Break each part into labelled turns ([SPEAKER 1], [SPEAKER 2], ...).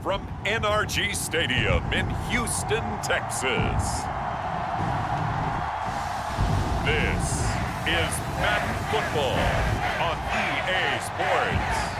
[SPEAKER 1] from NRG Stadium in Houston, Texas. This is Madden Football on EA Sports.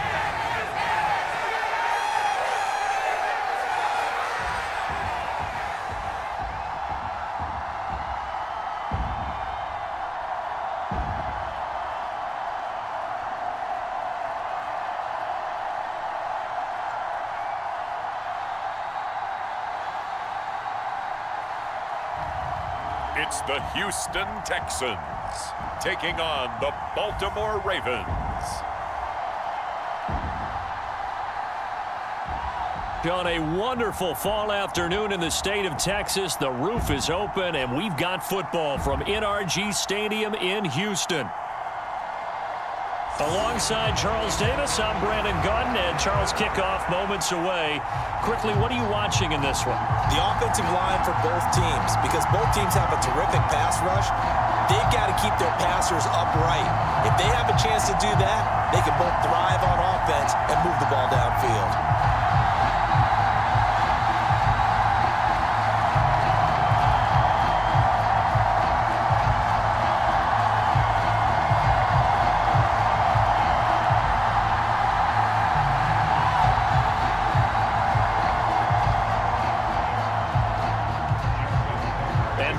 [SPEAKER 1] It's the Houston Texans taking on the Baltimore Ravens.
[SPEAKER 2] On a wonderful fall afternoon in the state of Texas, the roof is open and we've got football from NRG Stadium in Houston. Alongside Charles Davis, I'm Brandon Gaudin, and Charles, kickoff moments away. Quickly, what are you watching in this one?
[SPEAKER 3] The offensive line for both teams, because both teams have a terrific pass rush. They've got to keep their passers upright. If they have a chance to do that, they can both thrive on offense and move the ball downfield.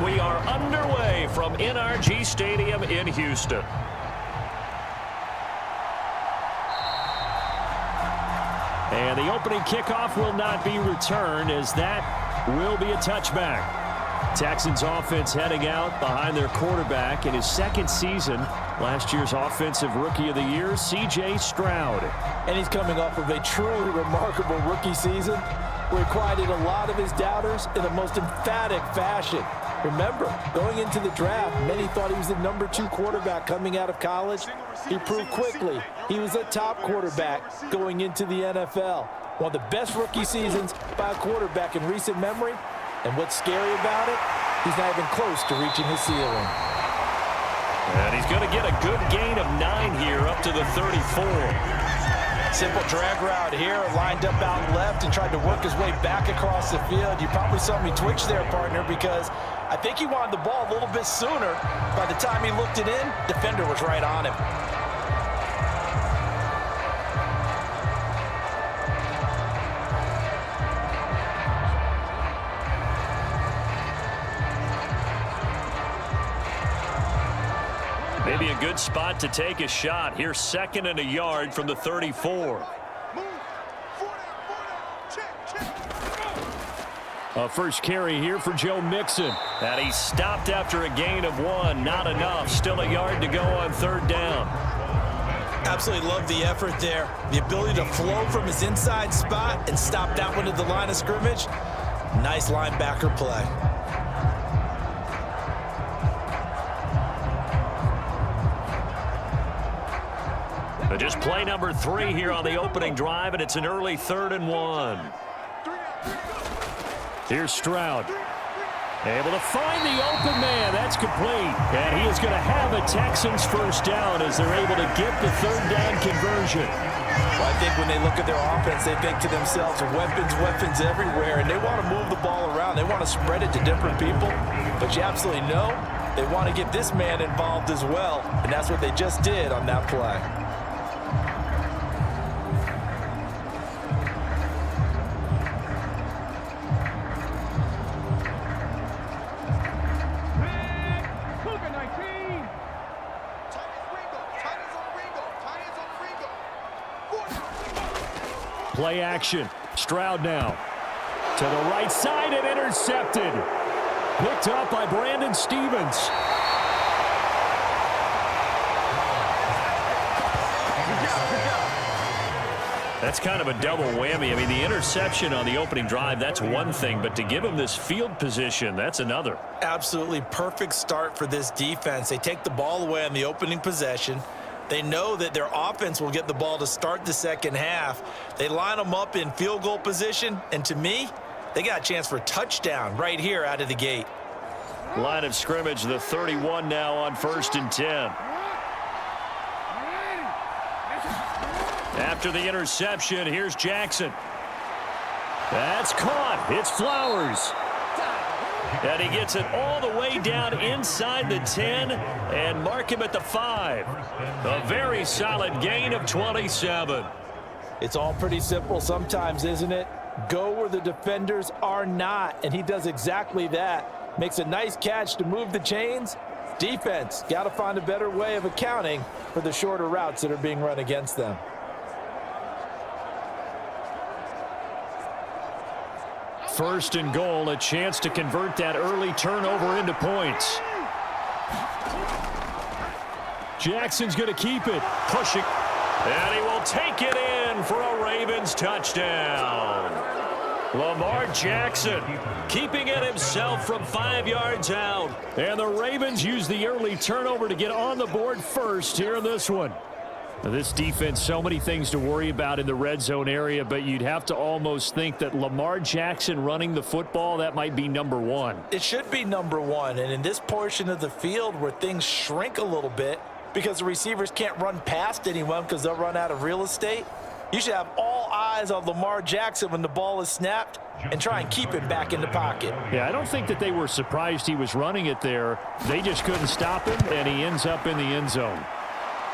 [SPEAKER 2] We are underway from NRG Stadium in Houston. And the opening kickoff will not be returned, as that will be a touchback. Texans offense heading out behind their quarterback in his second season. Last year's Offensive Rookie of the Year, C.J. Stroud.
[SPEAKER 3] And he's coming off of a truly remarkable rookie season where he quieted a lot of his doubters in the most emphatic fashion. Remember, going into the draft, many thought he was the #2 quarterback coming out of college. He proved quickly he was a top quarterback going into the NFL. One of the best rookie seasons by a quarterback in recent memory. And what's scary about it, he's not even close to reaching his ceiling.
[SPEAKER 2] And he's going to get a good gain of 9 here, up to the 34.
[SPEAKER 3] Simple drag route here, lined up out left and tried to work his way back across the field. You probably saw me twitch there, partner, because I think he wanted the ball a little bit sooner. By the time he looked it in, defender was right on him.
[SPEAKER 2] Maybe a good spot to take a shot. Here's 2nd and a yard from the 34. A first carry here for Joe Mixon. And he stopped after a gain of 1. Not enough. Still a yard to go on 3rd down.
[SPEAKER 3] Absolutely love the effort there. The ability to flow from his inside spot and stop that one at the line of scrimmage. Nice linebacker play.
[SPEAKER 2] Just play number 3 here on the opening drive, and it's an early 3rd and 1. Here's Stroud. Able to find the open man. That's complete. And he is going to have a Texans first down as they're able to get the 3rd down conversion.
[SPEAKER 3] Well, I think when they look at their offense, they think to themselves, weapons everywhere, and they want to move the ball around. They want to spread it to different people. But you absolutely know they want to get this man involved as well, and that's what they just did on that play.
[SPEAKER 2] Play action. Stroud now. To the right side and intercepted. Picked up by Brandon Stevens. That's kind of a double whammy. I mean, the interception on the opening drive, that's one thing, but to give him this field position, that's another.
[SPEAKER 3] Absolutely perfect start for this defense. They take the ball away on the opening possession. They know that their offense will get the ball to start the second half. They line them up in field goal position, and to me, they got a chance for a touchdown right here out of the gate.
[SPEAKER 2] Line of scrimmage, the 31 now on 1st and 10. After the interception, here's Jackson. That's caught. It's Flowers. And he gets it all the way down inside the 10 and mark him at the 5. A very solid gain of 27.
[SPEAKER 3] It's all pretty simple sometimes, isn't it? Go where the defenders are not, and he does exactly that. Makes a nice catch to move the chains. Defense, got to find a better way of accounting for the shorter routes that are being run against them.
[SPEAKER 2] First and goal, a chance to convert that early turnover into points. Jackson's going to keep it, pushing, and he will take it in for a Ravens touchdown. Lamar Jackson keeping it himself from 5 yards out. And the Ravens use the early turnover to get on the board first here in this one. Now, this defense, so many things to worry about in the red zone area, but you'd have to almost think that Lamar Jackson running the football, that might be number one.
[SPEAKER 3] It should be number one, and in this portion of the field where things shrink a little bit because the receivers can't run past anyone because they'll run out of real estate, you should have all eyes on Lamar Jackson when the ball is snapped and try and keep him back in the pocket.
[SPEAKER 2] Yeah, I don't think that they were surprised he was running it there. They just couldn't stop him, and he ends up in the end zone.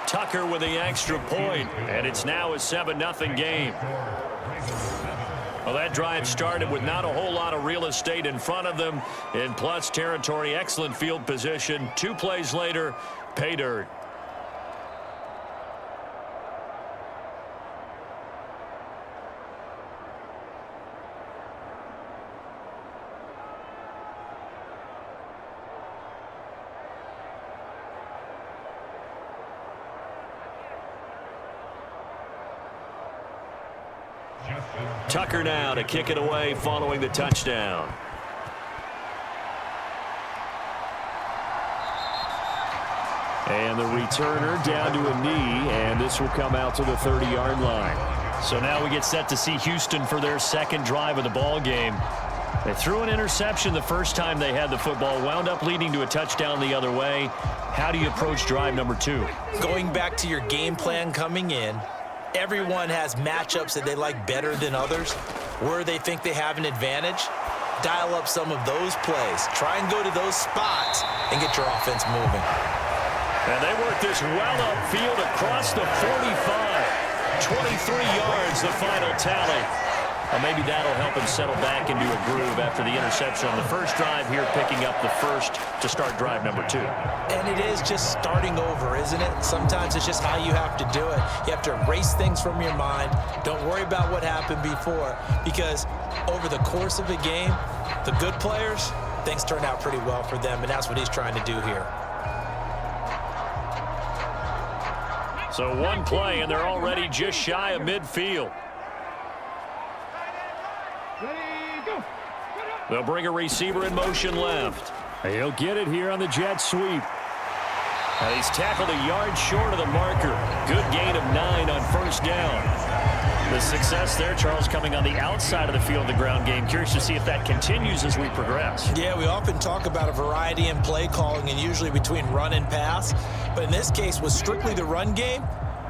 [SPEAKER 2] Tucker with the extra point, and it's now a 7-0 game. Well, that drive started with not a whole lot of real estate in front of them in plus territory. Excellent field position. 2 plays later, pay dirt. Tucker now to kick it away following the touchdown. And the returner down to a knee, and this will come out to the 30-yard line. So now we get set to see Houston for their second drive of the ball game. They threw an interception the first time they had the football, wound up leading to a touchdown the other way. How do you approach drive number 2?
[SPEAKER 3] Going back to your game plan coming in, everyone has matchups that they like better than others, where they think they have an advantage. Dial up some of those plays. Try and go to those spots and get your offense moving.
[SPEAKER 2] And they work this well upfield across the 45. 23 yards, the final tally. Well, maybe that'll help him settle back into a groove after the interception on the first drive here, picking up the first to start drive number 2.
[SPEAKER 3] And it is just starting over, isn't it? Sometimes it's just how you have to do it. You have to erase things from your mind. Don't worry about what happened before, because over the course of the game, the good players, things turn out pretty well for them, and that's what he's trying to do here.
[SPEAKER 2] So one play, and they're already just shy of midfield. They'll bring a receiver in motion left. He'll get it here on the jet sweep. And he's tackled a yard short of the marker. Good gain of 9 on first down. The success there, Charles, coming on the outside of the field, the ground game. Curious to see if that continues as we progress.
[SPEAKER 3] Yeah, we often talk about a variety in play calling and usually between run and pass. But in this case, with strictly the run game,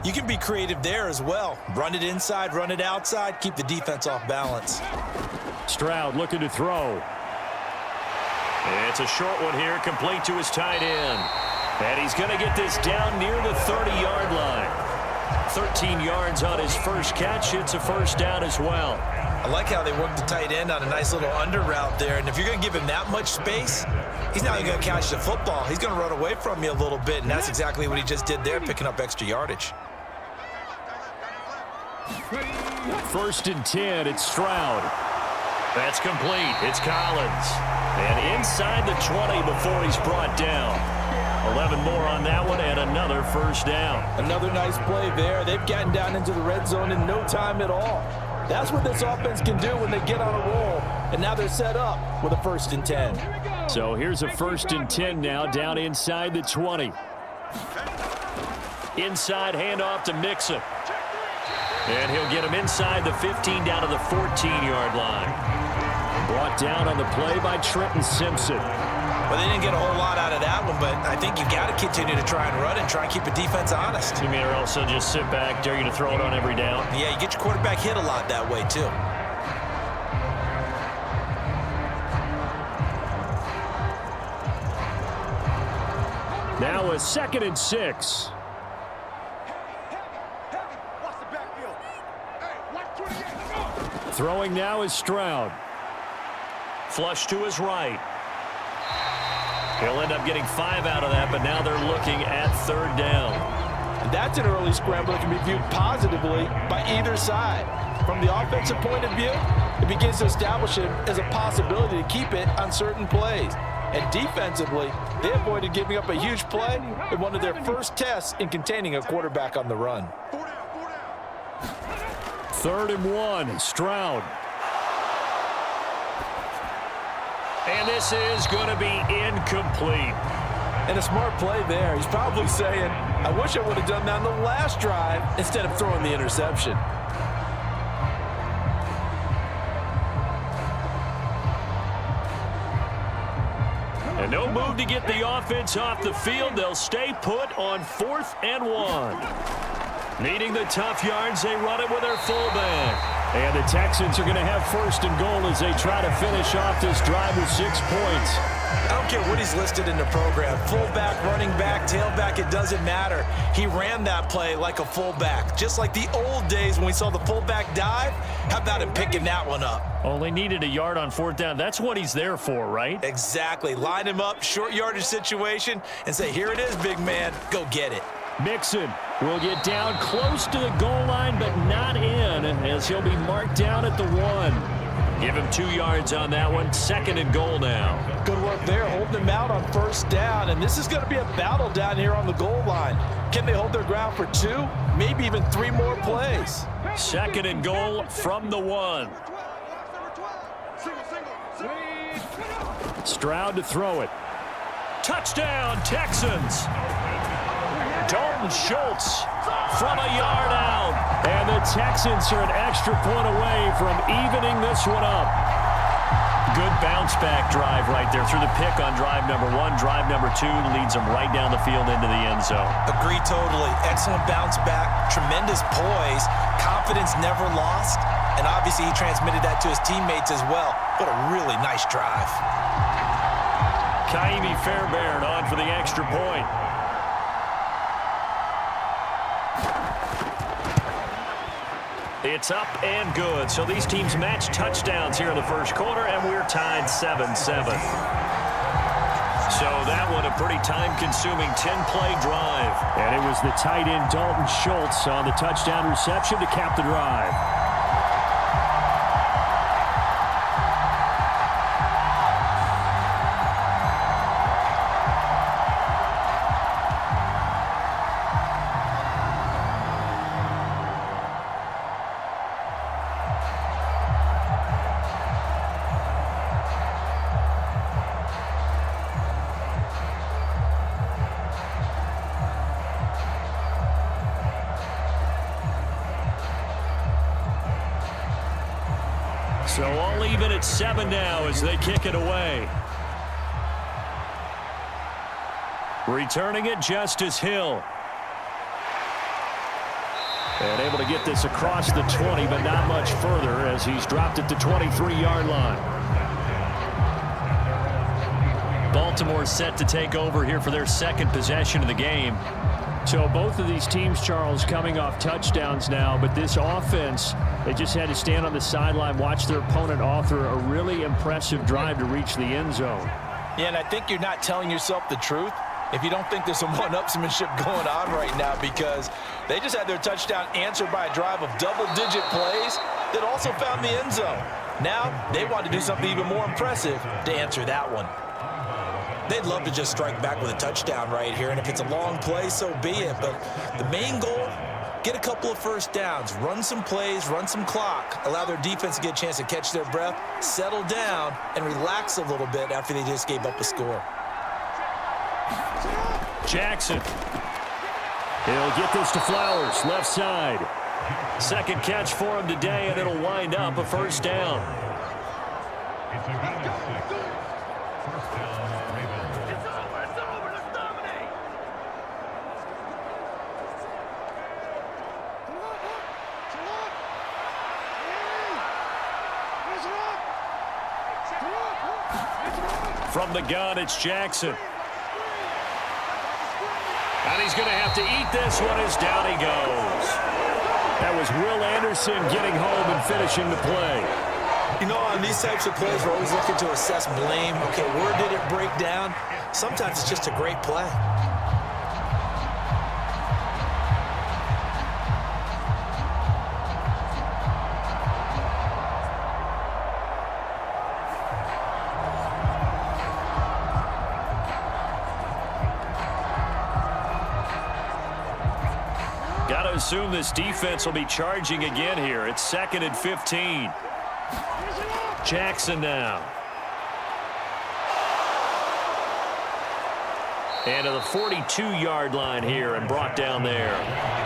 [SPEAKER 3] you can be creative there as well. Run it inside, run it outside, keep the defense off balance.
[SPEAKER 2] Stroud looking to throw. It's a short one here, complete to his tight end. And he's going to get this down near the 30-yard line. 13 yards on his first catch. It's a first down as well.
[SPEAKER 3] I like how they work the tight end on a nice little under route there. And if you're going to give him that much space, he's not even going to catch the football. He's going to run away from you a little bit, and that's exactly what he just did there, picking up extra yardage.
[SPEAKER 2] First and 10, it's Stroud. That's complete. It's Collins. And inside the 20 before he's brought down. 11 more on that one and another first down.
[SPEAKER 3] Another nice play there. They've gotten down into the red zone in no time at all. That's what this offense can do when they get on a roll. And now they're set up with a first and 10.
[SPEAKER 2] So here's a first and 10 now down inside the 20. Inside handoff to Mixon. And he'll get him inside the 15 down to the 14-yard line. Brought down on the play by Trenton Simpson.
[SPEAKER 3] Well, they didn't get a whole lot out of that one, but I think you got to continue to try and run and try and keep the defense honest.
[SPEAKER 2] You mean, or also just sit back, dare you to throw it on every down?
[SPEAKER 3] Yeah, you get your quarterback hit a lot that way, too.
[SPEAKER 2] Now a 2nd and 6. Throwing now is Stroud. Flush to his right. He'll end up getting 5 out of that, but now they're looking at 3rd down.
[SPEAKER 3] That's an early scramble that can be viewed positively by either side. From the offensive point of view, it begins to establish it as a possibility to keep it on certain plays. And defensively, they avoided giving up a huge play in one of their first tests in containing a quarterback on the run.
[SPEAKER 2] 3rd and 1, Stroud. And this is going to be incomplete.
[SPEAKER 3] And a smart play there. He's probably saying, I wish I would have done that on the last drive instead of throwing the interception.
[SPEAKER 2] And no move to get the offense off the field. They'll stay put on 4th and 1. Needing the tough yards, they run it with their fullback. And the Texans are going to have 1st and goal as they try to finish off this drive with 6 points.
[SPEAKER 3] I don't care what he's listed in the program. Fullback, running back, tailback, it doesn't matter. He ran that play like a fullback. Just like the old days when we saw the fullback dive. How about him picking that one up?
[SPEAKER 2] Only needed a yard on 4th down. That's what he's there for, right?
[SPEAKER 3] Exactly. Line him up, short yardage situation, and say, here it is, big man. Go get it.
[SPEAKER 2] Mixon will get down close to the goal line, but not in, as he'll be marked down at the 1. Give him 2 yards on that one. 2nd and goal now.
[SPEAKER 3] Good work there, holding him out on 1st down, and this is going to be a battle down here on the goal line. Can they hold their ground for 2, maybe even 3 more plays?
[SPEAKER 2] 2nd and goal from the 1. Stroud to throw it. Touchdown, Texans. Dalton Schultz from a yard out. And the Texans are an extra point away from evening this one up. Good bounce back drive right there through the pick on drive number 1. Drive number 2 leads them right down the field into the end zone.
[SPEAKER 3] Agree totally. Excellent bounce back. Tremendous poise. Confidence never lost. And obviously he transmitted that to his teammates as well. What a really nice drive.
[SPEAKER 2] Kaimi Fairbairn on for the extra point. It's up and good. So these teams match touchdowns here in the 1st quarter, and we're tied 7-7. So that one a pretty time-consuming 10-play drive. And it was the tight end Dalton Schultz on the touchdown reception to cap the drive. So all even at 7 now as they kick it away. Returning it, Justice Hill. And able to get this across the 20, but not much further as he's dropped at the 23-yard line. Baltimore set to take over here for their 2nd possession of the game. So both of these teams, Charles, coming off touchdowns now, but this offense, they just had to stand on the sideline, watch their opponent author a really impressive drive to reach the end zone.
[SPEAKER 3] Yeah, and I think you're not telling yourself the truth if you don't think there's some one-upsmanship going on right now, because they just had their touchdown answered by a drive of double-digit plays that also found the end zone. Now they want to do something even more impressive to answer that one. They'd love to just strike back with a touchdown right here, and if it's a long play, so be it. But the main goal, get a couple of 1st downs, run some plays, run some clock, allow their defense to get a chance to catch their breath, settle down, and relax a little bit after they just gave up a score.
[SPEAKER 2] Jackson. He'll get this to Flowers, left side. 2nd catch for him today, and it'll wind up a 1st down. From the gun, it's Jackson. And he's going to have to eat this one as down he goes. That was Will Anderson getting home and finishing the play.
[SPEAKER 3] You know, on these types of plays, we're always looking to assess blame. Okay, where did it break down? Sometimes it's just a great play.
[SPEAKER 2] Got to assume this defense will be charging again here. It's 2nd and 15. Jackson now. And to the 42-yard line here and brought down there.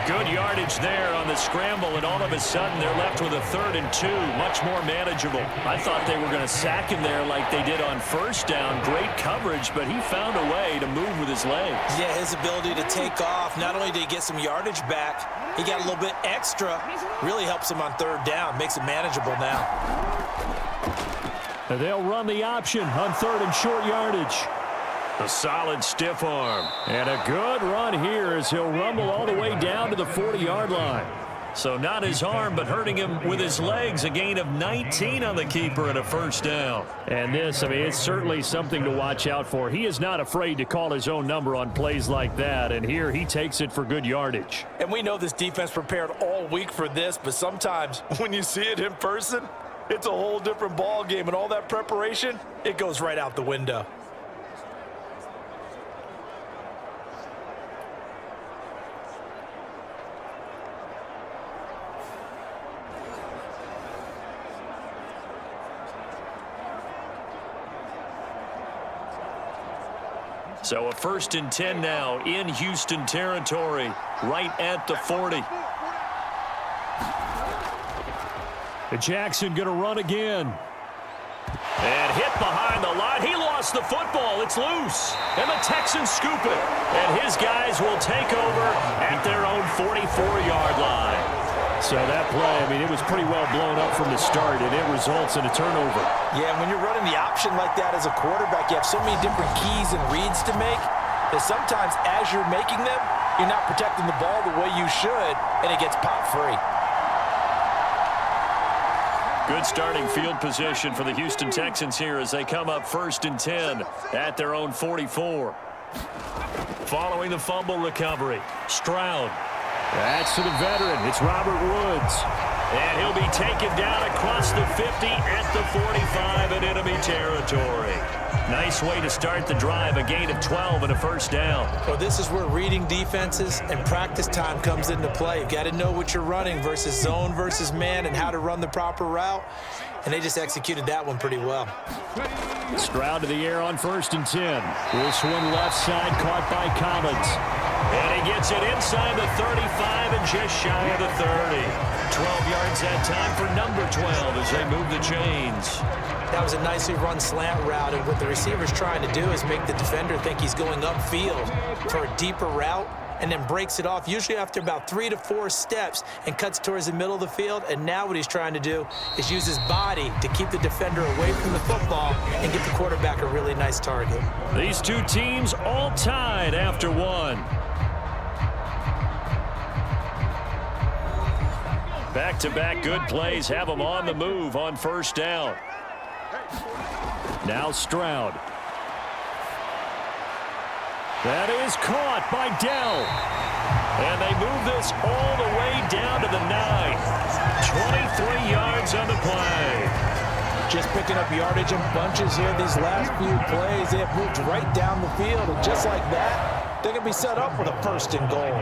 [SPEAKER 2] Good yardage there on the scramble, and all of a sudden they're left with a 3rd and 2. Much more manageable. I thought they were going to sack him there like they did on 1st down. Great coverage, but he found a way to move with his legs.
[SPEAKER 3] Yeah, his ability to take off. Not only did he get some yardage back, he got a little bit extra. Really helps him on 3rd down. Makes it manageable now.
[SPEAKER 2] And they'll run the option on 3rd and short yardage. A solid stiff arm. And a good run here as he'll rumble all the way down to the 40-yard line. So not his arm, but hurting him with his legs. A gain of 19 on the keeper and a 1st down. And this, I mean, it's certainly something to watch out for. He is not afraid to call his own number on plays like that. And here he takes it for good yardage.
[SPEAKER 3] And we know this defense prepared all week for this, but sometimes when you see it in person, it's a whole different ball game. And all that preparation, it goes right out the window.
[SPEAKER 2] So a 1st and 10 now in Houston territory, right at the 40. Jackson going to run again. And hit behind the line. He lost the football. It's loose. And the Texans scoop it. And his guys will take over at their own 44-yard line. So that play, I mean, it was pretty well blown up from the start, and it results in a turnover.
[SPEAKER 3] Yeah, when you're running the option like that as a quarterback, you have so many different keys and reads to make that sometimes as you're making them, you're not protecting the ball the way you should, and it gets popped free.
[SPEAKER 2] Good starting field position for the Houston Texans here as they come up 1st and 10 at their own 44. Following the fumble recovery, Stroud. That's to the veteran. It's Robert Woods. And he'll be taken down across the 50 at the 45 in enemy territory. Nice way to start the drive. A gain of 12 and a 1st down.
[SPEAKER 3] Well, this is where reading defenses and practice time comes into play. You've got to know what you're running versus zone versus man and how to run the proper route. And they just executed that one pretty well.
[SPEAKER 2] Stroud to the air on 1st and 10. This one left side caught by Collins. And he gets it inside the 35 and just shy of the 30. 12 yards that time for number 12 as they move the chains.
[SPEAKER 3] That was a nicely run slant route, and what the receiver's trying to do is make the defender think he's going upfield for a deeper route and then breaks it off, usually after about 3 to 4 steps, and cuts towards the middle of the field. And now what he's trying to do is use his body to keep the defender away from the football and get the quarterback a really nice target.
[SPEAKER 2] These two teams all tied after one. Back-to-back good plays have them on the move on 1st down. Now Stroud. That is caught by Dell. And they move this all the way down to the 9. 23 yards on the play.
[SPEAKER 3] Just picking up yardage in bunches here these last few plays. They have moved right down the field, and just like that, they're going to be set up with a 1st and goal.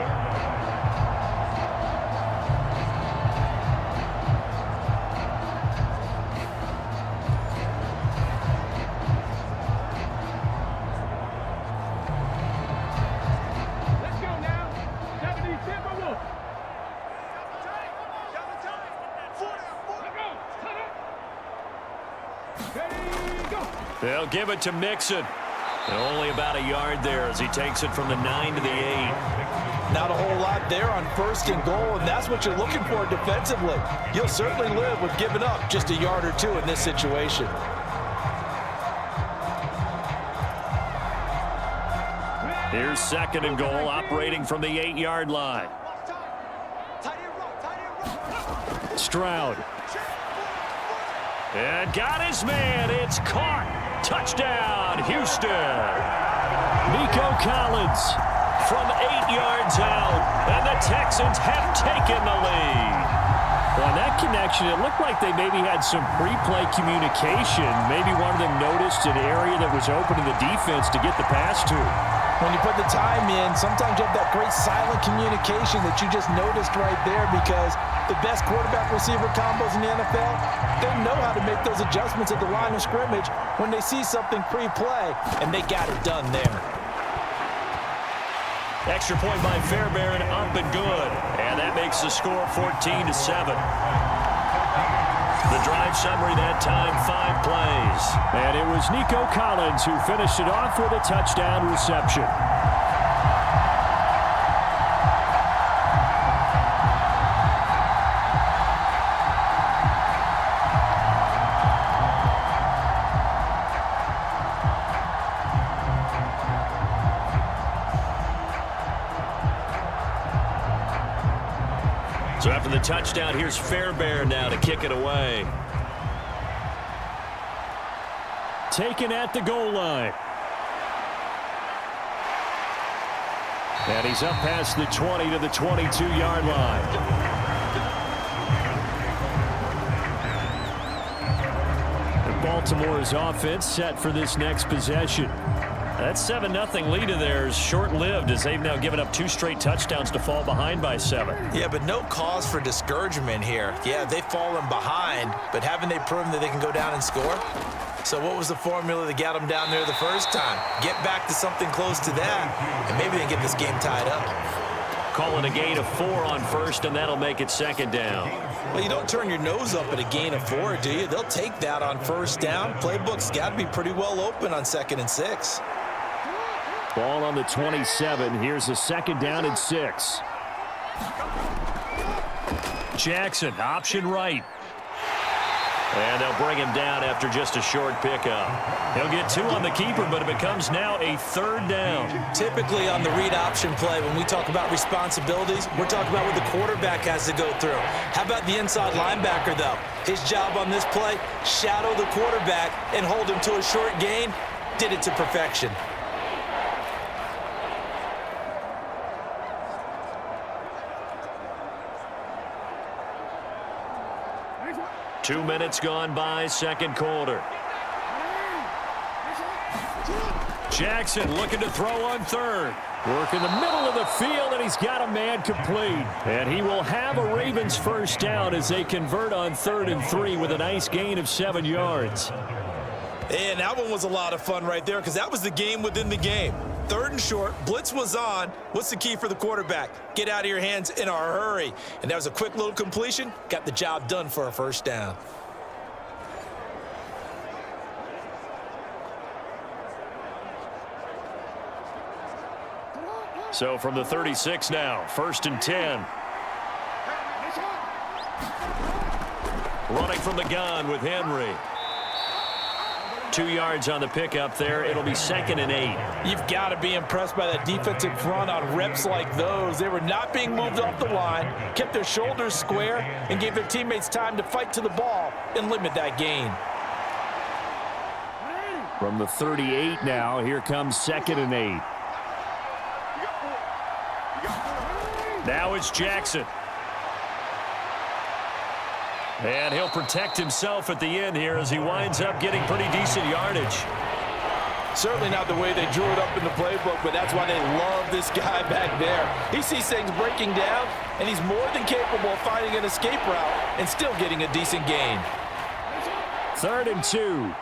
[SPEAKER 2] They'll give it to Mixon. And only about a yard there as he takes it from the 9 to the 8.
[SPEAKER 3] Not a whole lot there on 1st and goal, and that's what you're looking for defensively. You'll certainly live with giving up just a yard or 2 in this situation.
[SPEAKER 2] Here's 2nd and goal, operating from the 8-yard line. Stroud. And got his man. It's caught. Touchdown, Houston. Nico Collins from 8 yards out. And the Texans have taken the lead. Well, on that connection, it looked like they maybe had some pre-play communication. Maybe one of them noticed an area that was open in the defense to get the pass to.
[SPEAKER 3] When you put the time in, sometimes you have that great silent communication that you just noticed right there, because the best quarterback-receiver combos in the NFL, they know how to make those adjustments at the line of scrimmage when they see something pre-play, and they got it done there.
[SPEAKER 2] Extra point by Fairbairn, up and good. And that makes the score 14-7. The drive summary that time, 5 plays. And it was Nico Collins who finished it off with a touchdown reception. So after the touchdown, here's Fairbairn now to kick it away. Taken at the goal line. And he's up past the 20 to the 22-yard line. And Baltimore's offense set for this next possession. That 7-0 lead of theirs short-lived, as they've now given up 2 straight touchdowns to fall behind by 7.
[SPEAKER 3] Yeah, but no cause for discouragement here. Yeah, they've fallen behind, but haven't they proven that they can go down and score? So what was the formula that got them down there the first time? Get back to something close to that, and maybe they can get this game tied up.
[SPEAKER 2] Calling a gain of 4 on first, and that'll make it 2nd down.
[SPEAKER 3] Well, you don't turn your nose up at a gain of 4, do you? They'll take that on first down. Playbook's got to be pretty well open on 2nd and 6.
[SPEAKER 2] Ball on the 27. Here's a 2nd down and 6. Jackson, option right. And they'll bring him down after just a short pickup. He'll get 2 on the keeper, but it becomes now a 3rd down.
[SPEAKER 3] Typically on the read option play, when we talk about responsibilities, we're talking about what the quarterback has to go through. How about the inside linebacker, though? His job on this play, shadow the quarterback and hold him to a short gain. Did it to perfection.
[SPEAKER 2] Two minutes gone by, 2nd quarter. Jackson looking to throw on 3rd. Work in the middle of the field, and he's got a man complete. And he will have a Ravens 1st down as they convert on 3rd and 3 with a nice gain of 7 yards.
[SPEAKER 3] And that one was a lot of fun right there, because that was the game within the game. 3rd and short, blitz was on. What's the key for the quarterback? Get out of your hands in a hurry. And that was a quick little completion. Got the job done for a 1st down.
[SPEAKER 2] So from the 36 now, 1st and 10. Running from the gun with Henry. 2 yards on the pickup there. It'll be 2nd and 8.
[SPEAKER 3] You've got to be impressed by that defensive front on reps like those. They were not being moved off the line, kept their shoulders square, and gave their teammates time to fight to the ball and limit that gain.
[SPEAKER 2] From the 38 now, here comes 2nd and 8. Now it's Jackson. And he'll protect himself at the end here as he winds up getting pretty decent yardage.
[SPEAKER 3] Certainly not the way they drew it up in the playbook, but that's why they love this guy back there. He sees things breaking down, and he's more than capable of finding an escape route and still getting a decent gain.
[SPEAKER 2] 3rd and 2.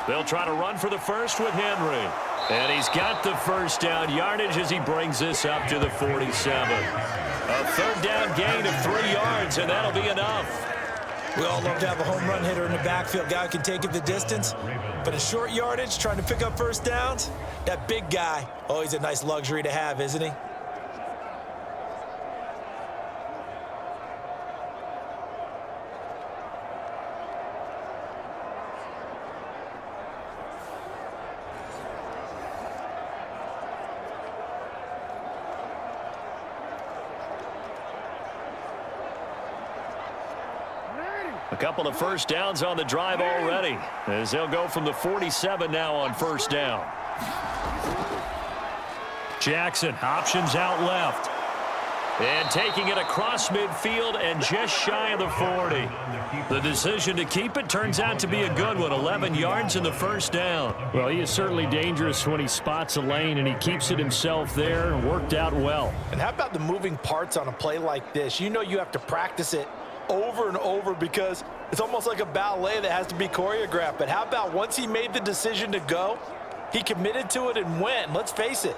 [SPEAKER 2] They'll try to run for the 1st with Henry. And he's got the 1st down yardage as he brings this up to the 47. A 3rd down gain of 3 yards, and that'll be enough.
[SPEAKER 3] We all love to have a home run hitter in the backfield. Guy who can take it the distance. But a short yardage, trying to pick up 1st downs, that big guy, always a nice luxury to have, isn't he?
[SPEAKER 2] A couple of first downs on the drive already, as they'll go from the 47 now on first down. Jackson options out left. And taking it across midfield and just shy of the 40. The decision to keep it turns out to be a good one. 11 yards in the first down.
[SPEAKER 4] Well, he is certainly dangerous when he spots a lane, and he keeps it himself there and worked out well.
[SPEAKER 3] And how about the moving parts on a play like this? You know you have to practice it over and over because it's almost like a ballet that has to be choreographed. But how about once he made the decision to go, he committed to it and went. Let's face it.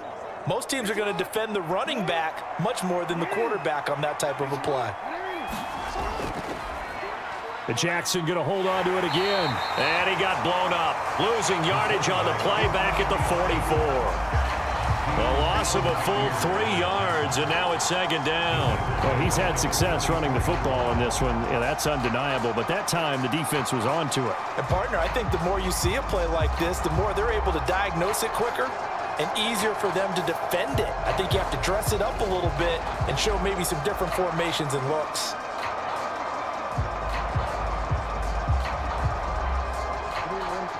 [SPEAKER 3] Most teams are going to defend the running back much more than the quarterback on that type of a play.
[SPEAKER 4] And Jackson going to hold on to it again.
[SPEAKER 2] And he got blown up. Losing yardage on the play back at the 44. A loss of a full 3 yards, and now it's second down.
[SPEAKER 4] Well, he's had success running the football in this one. Yeah, that's undeniable. But that time, the defense was on to it.
[SPEAKER 3] And, partner, I think the more you see a play like this, the more they're able to diagnose it quicker and easier for them to defend it. I think you have to dress it up a little bit and show maybe some different formations and looks.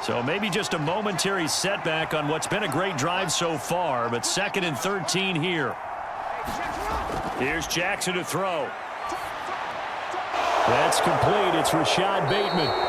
[SPEAKER 2] So maybe just a momentary setback on what's been a great drive so far, but 2nd and 13 here. Here's Jackson to throw.
[SPEAKER 4] That's complete. It's Rashad Bateman.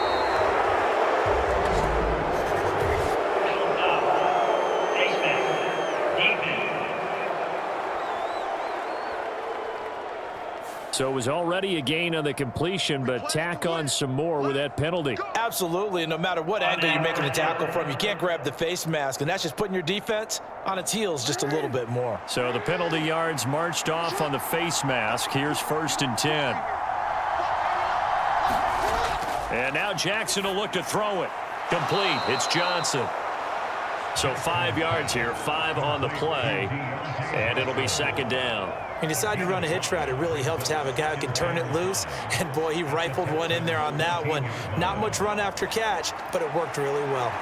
[SPEAKER 4] So it was already a gain on the completion, but tack on some more with that penalty.
[SPEAKER 3] Absolutely, and no matter what angle you're making a tackle from, you can't grab the face mask, and that's just putting your defense on its heels just a little bit more.
[SPEAKER 2] So the penalty yards marched off on the face mask. Here's 1st and 10. And now Jackson will look to throw it. Complete. It's Johnson. So 5 yards here, 5 on the play, and it'll be 2nd down.
[SPEAKER 5] He decided to run a hitch route. It really helps to have a guy who can turn it loose. And, boy, he rifled one in there on that one. Not much run after catch, but it worked really well.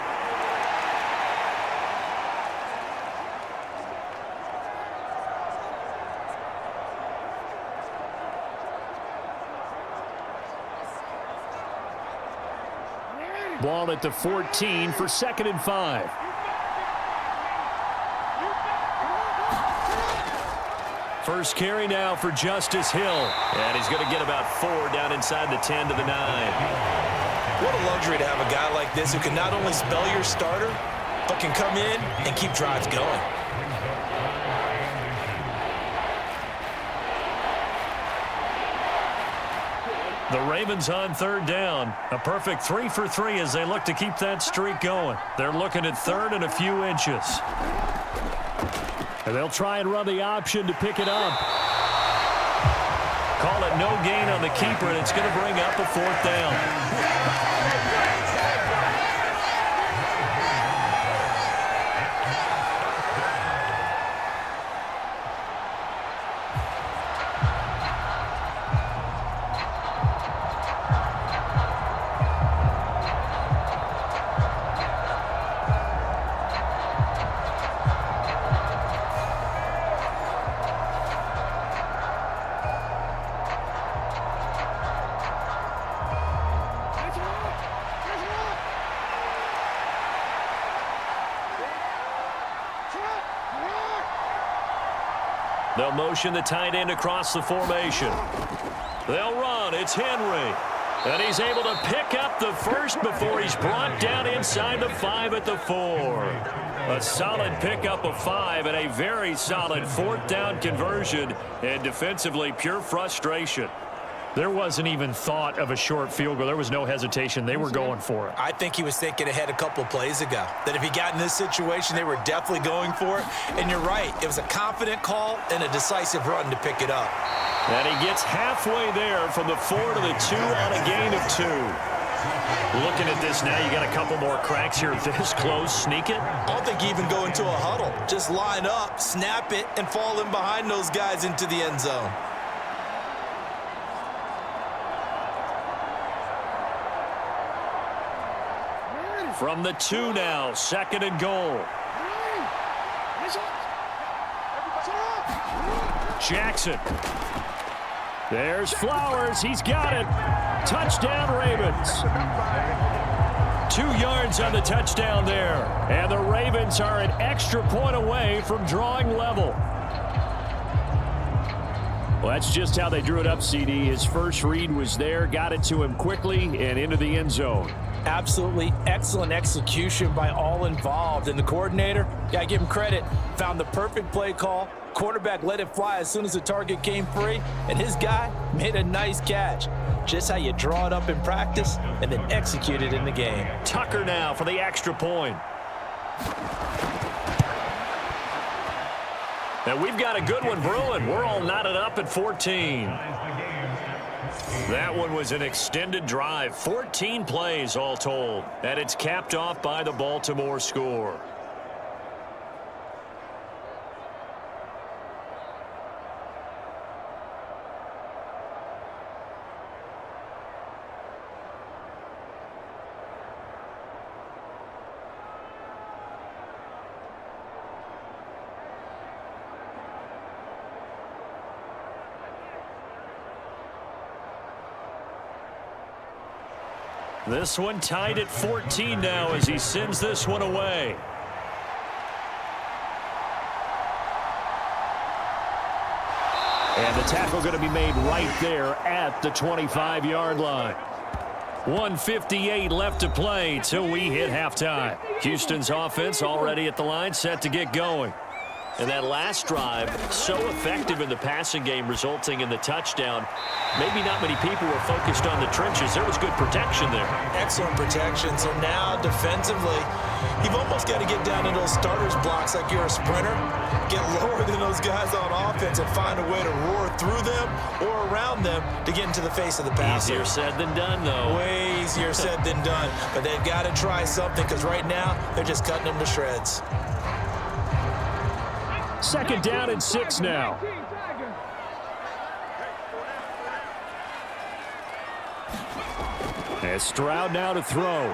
[SPEAKER 4] Ball at the 14 for 2nd and 5.
[SPEAKER 2] First carry now for Justice Hill. And he's going to get about 4 down inside the 10 to the 9.
[SPEAKER 5] What a luxury to have a guy like this who can not only spell your starter, but can come in and keep drives going.
[SPEAKER 2] The Ravens on 3rd down. A perfect 3 for 3 as they look to keep that streak going. They're looking at 3rd and a few inches.
[SPEAKER 4] And they'll try and run the option to pick it up.
[SPEAKER 2] Call it no gain on the keeper, and it's going to bring up a 4th down. They'll motion the tight end across the formation. They'll run. It's Henry. And he's able to pick up the first before he's brought down inside the 5 at the 4. A solid pickup of 5 and a very solid 4th down conversion. And defensively, pure frustration.
[SPEAKER 4] There wasn't even thought of a short field goal. There was no hesitation. They were going for it.
[SPEAKER 5] I think he was thinking ahead a couple of plays ago. That if he got in this situation, they were definitely going for it. And you're right. It was a confident call and a decisive run to pick it up.
[SPEAKER 2] And he gets halfway there from the 4 to the 2 on a gain of 2. Looking at this now, you got a couple more cracks here this close. Sneak it.
[SPEAKER 5] I don't think you even go into a huddle. Just line up, snap it, and fall in behind those guys into the end zone.
[SPEAKER 2] From the 2 now, 2nd and goal. Jackson. There's Flowers. He's got it. Touchdown, Ravens. 2 yards on the touchdown there. And the Ravens are an extra point away from drawing level. Well, that's just how they drew it up, CD. His first read was there, got it to him quickly, and into the end zone.
[SPEAKER 3] Absolutely excellent execution by all involved. And the coordinator, got to give him credit, found the perfect play call. Quarterback let it fly as soon as the target came free, and his guy made a nice catch. Just how you draw it up in practice and then execute it in the game.
[SPEAKER 2] Tucker now for the extra point. And we've got a good one brewing. We're all knotted up at 14. That one was an extended drive, 14 plays all told, and it's capped off by the Baltimore score. This one tied at 14 now as he sends this one away. And the tackle going to be made right there at the 25-yard line. 1:58 left to play till we hit halftime. Houston's offense already at the line, set to get going. And that last drive, so effective in the passing game, resulting in the touchdown. Maybe not many people were focused on the trenches. There was good protection there.
[SPEAKER 5] Excellent protection. So now defensively, you've almost got to get down into those starters blocks like you're a sprinter. Get lower than those guys on offense and find a way to roar through them or around them to get into the face of the passer.
[SPEAKER 2] Easier said than done, though.
[SPEAKER 5] Way easier said than done. But they've got to try something because right now they're just cutting them to shreds.
[SPEAKER 2] Second down and 6 now. As Stroud now to throw.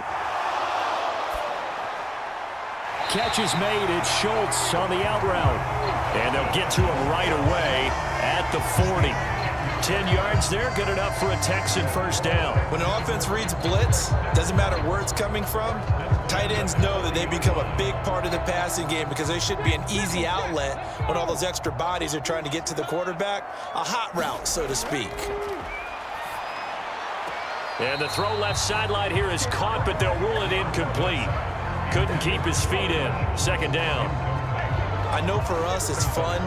[SPEAKER 2] Catch is made. It's Schultz on the out route. And they'll get to him right away at the 40. 10 yards there, good enough for a Texan first down.
[SPEAKER 5] When an offense reads blitz, doesn't matter where it's coming from, tight ends know that they become a big part of the passing game because they should be an easy outlet when all those extra bodies are trying to get to the quarterback. A hot route, so to speak.
[SPEAKER 2] And the throw left sideline here is caught, but they'll rule it incomplete. Couldn't keep his feet in. Second down.
[SPEAKER 5] I know for us it's fun,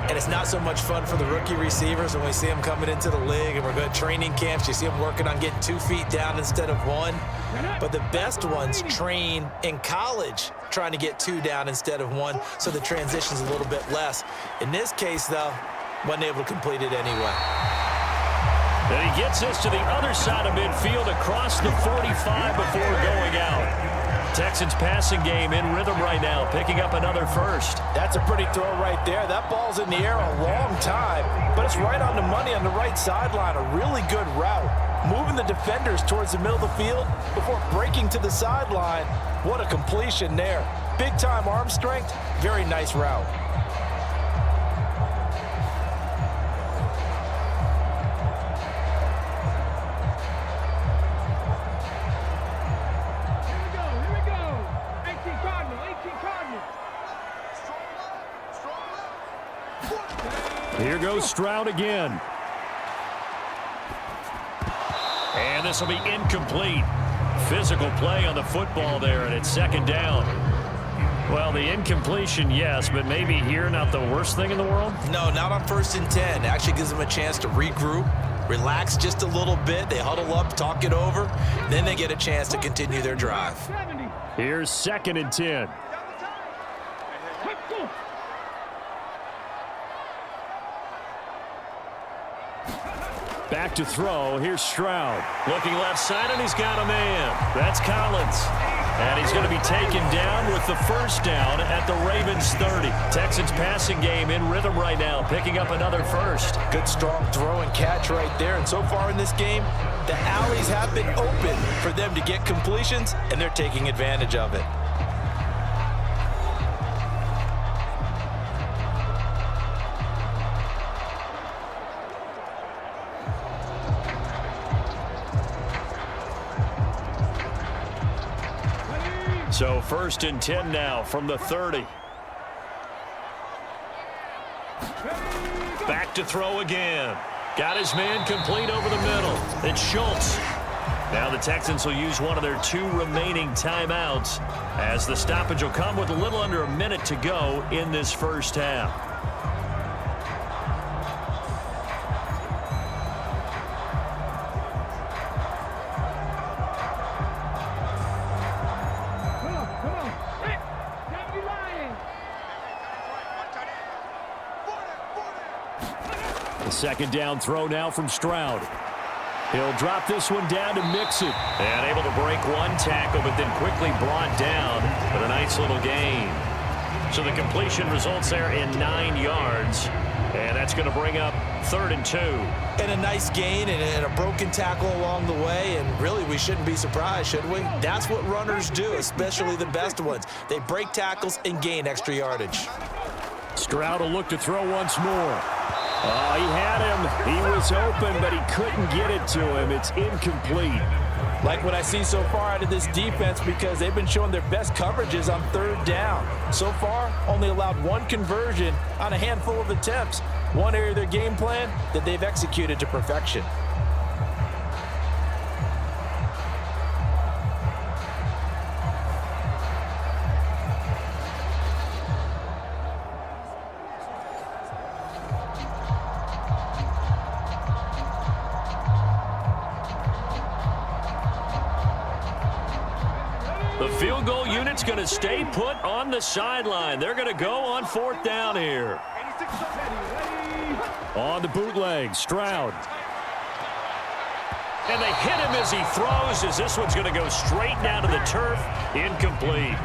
[SPEAKER 5] and it's not so much fun for the rookie receivers when we see them coming into the league and we're going to training camps. You see them working on getting 2 feet down instead of 1. But the best ones train in college trying to get 2 down instead of 1, so the transition's a little bit less. In this case, though, wasn't able to complete it anyway.
[SPEAKER 2] And he gets us to the other side of midfield across the 45 before going out. Texans passing game in rhythm right now, picking up another first.
[SPEAKER 3] That's a pretty throw right there. That ball's in the air a long time, but it's right on the money on the right sideline. A really good route. Moving the defenders towards the middle of the field before breaking to the sideline. What a completion there. Big-time arm strength. Very nice route.
[SPEAKER 2] Here goes Stroud again. And this will be incomplete. Physical play on the football there, and it's second down. Well, the incompletion, yes, but maybe here not the worst thing in the world?
[SPEAKER 5] No, not on 1st and 10. Actually gives them a chance to regroup, relax just a little bit. They huddle up, talk it over. Then they get a chance to continue their drive.
[SPEAKER 2] Here's 2nd and 10. Back to throw. Here's Stroud. Looking left side, and he's got a man. That's Collins. And he's going to be taken down with the first down at the Ravens 30. Texans passing game in rhythm right now, picking up another first.
[SPEAKER 3] Good strong throw and catch right there. And so far in this game, the alleys have been open for them to get completions, and they're taking advantage of it.
[SPEAKER 2] So 1st and 10 now from the 30. Back to throw again. Got his man complete over the middle. It's Schultz. Now the Texans will use one of their 2 remaining timeouts as the stoppage will come with a little under a minute to go in this first half. The second down throw now from Stroud. He'll drop this one down to Mixon. And able to break one tackle, but then quickly brought down with a nice little gain. So the completion results there in 9 yards. And that's going to bring up 3rd and 2.
[SPEAKER 5] And a nice gain and a broken tackle along the way. And really, we shouldn't be surprised, should we? That's what runners do, especially the best ones. They break tackles and gain extra yardage.
[SPEAKER 2] Stroud will look to throw once more. Oh, he had him. He was open, but he couldn't get it to him. It's incomplete.
[SPEAKER 3] Like what I see so far out of this defense, because they've been showing their best coverages on 3rd down. So far, only allowed 1 conversion on a handful of attempts. One area of their game plan that they've executed to perfection.
[SPEAKER 2] The field goal unit's going to stay put on the sideline. They're going to go on 4th down here. On the bootleg, Stroud. And they hit him as he throws, as this one's going to go straight down to the turf. Incomplete.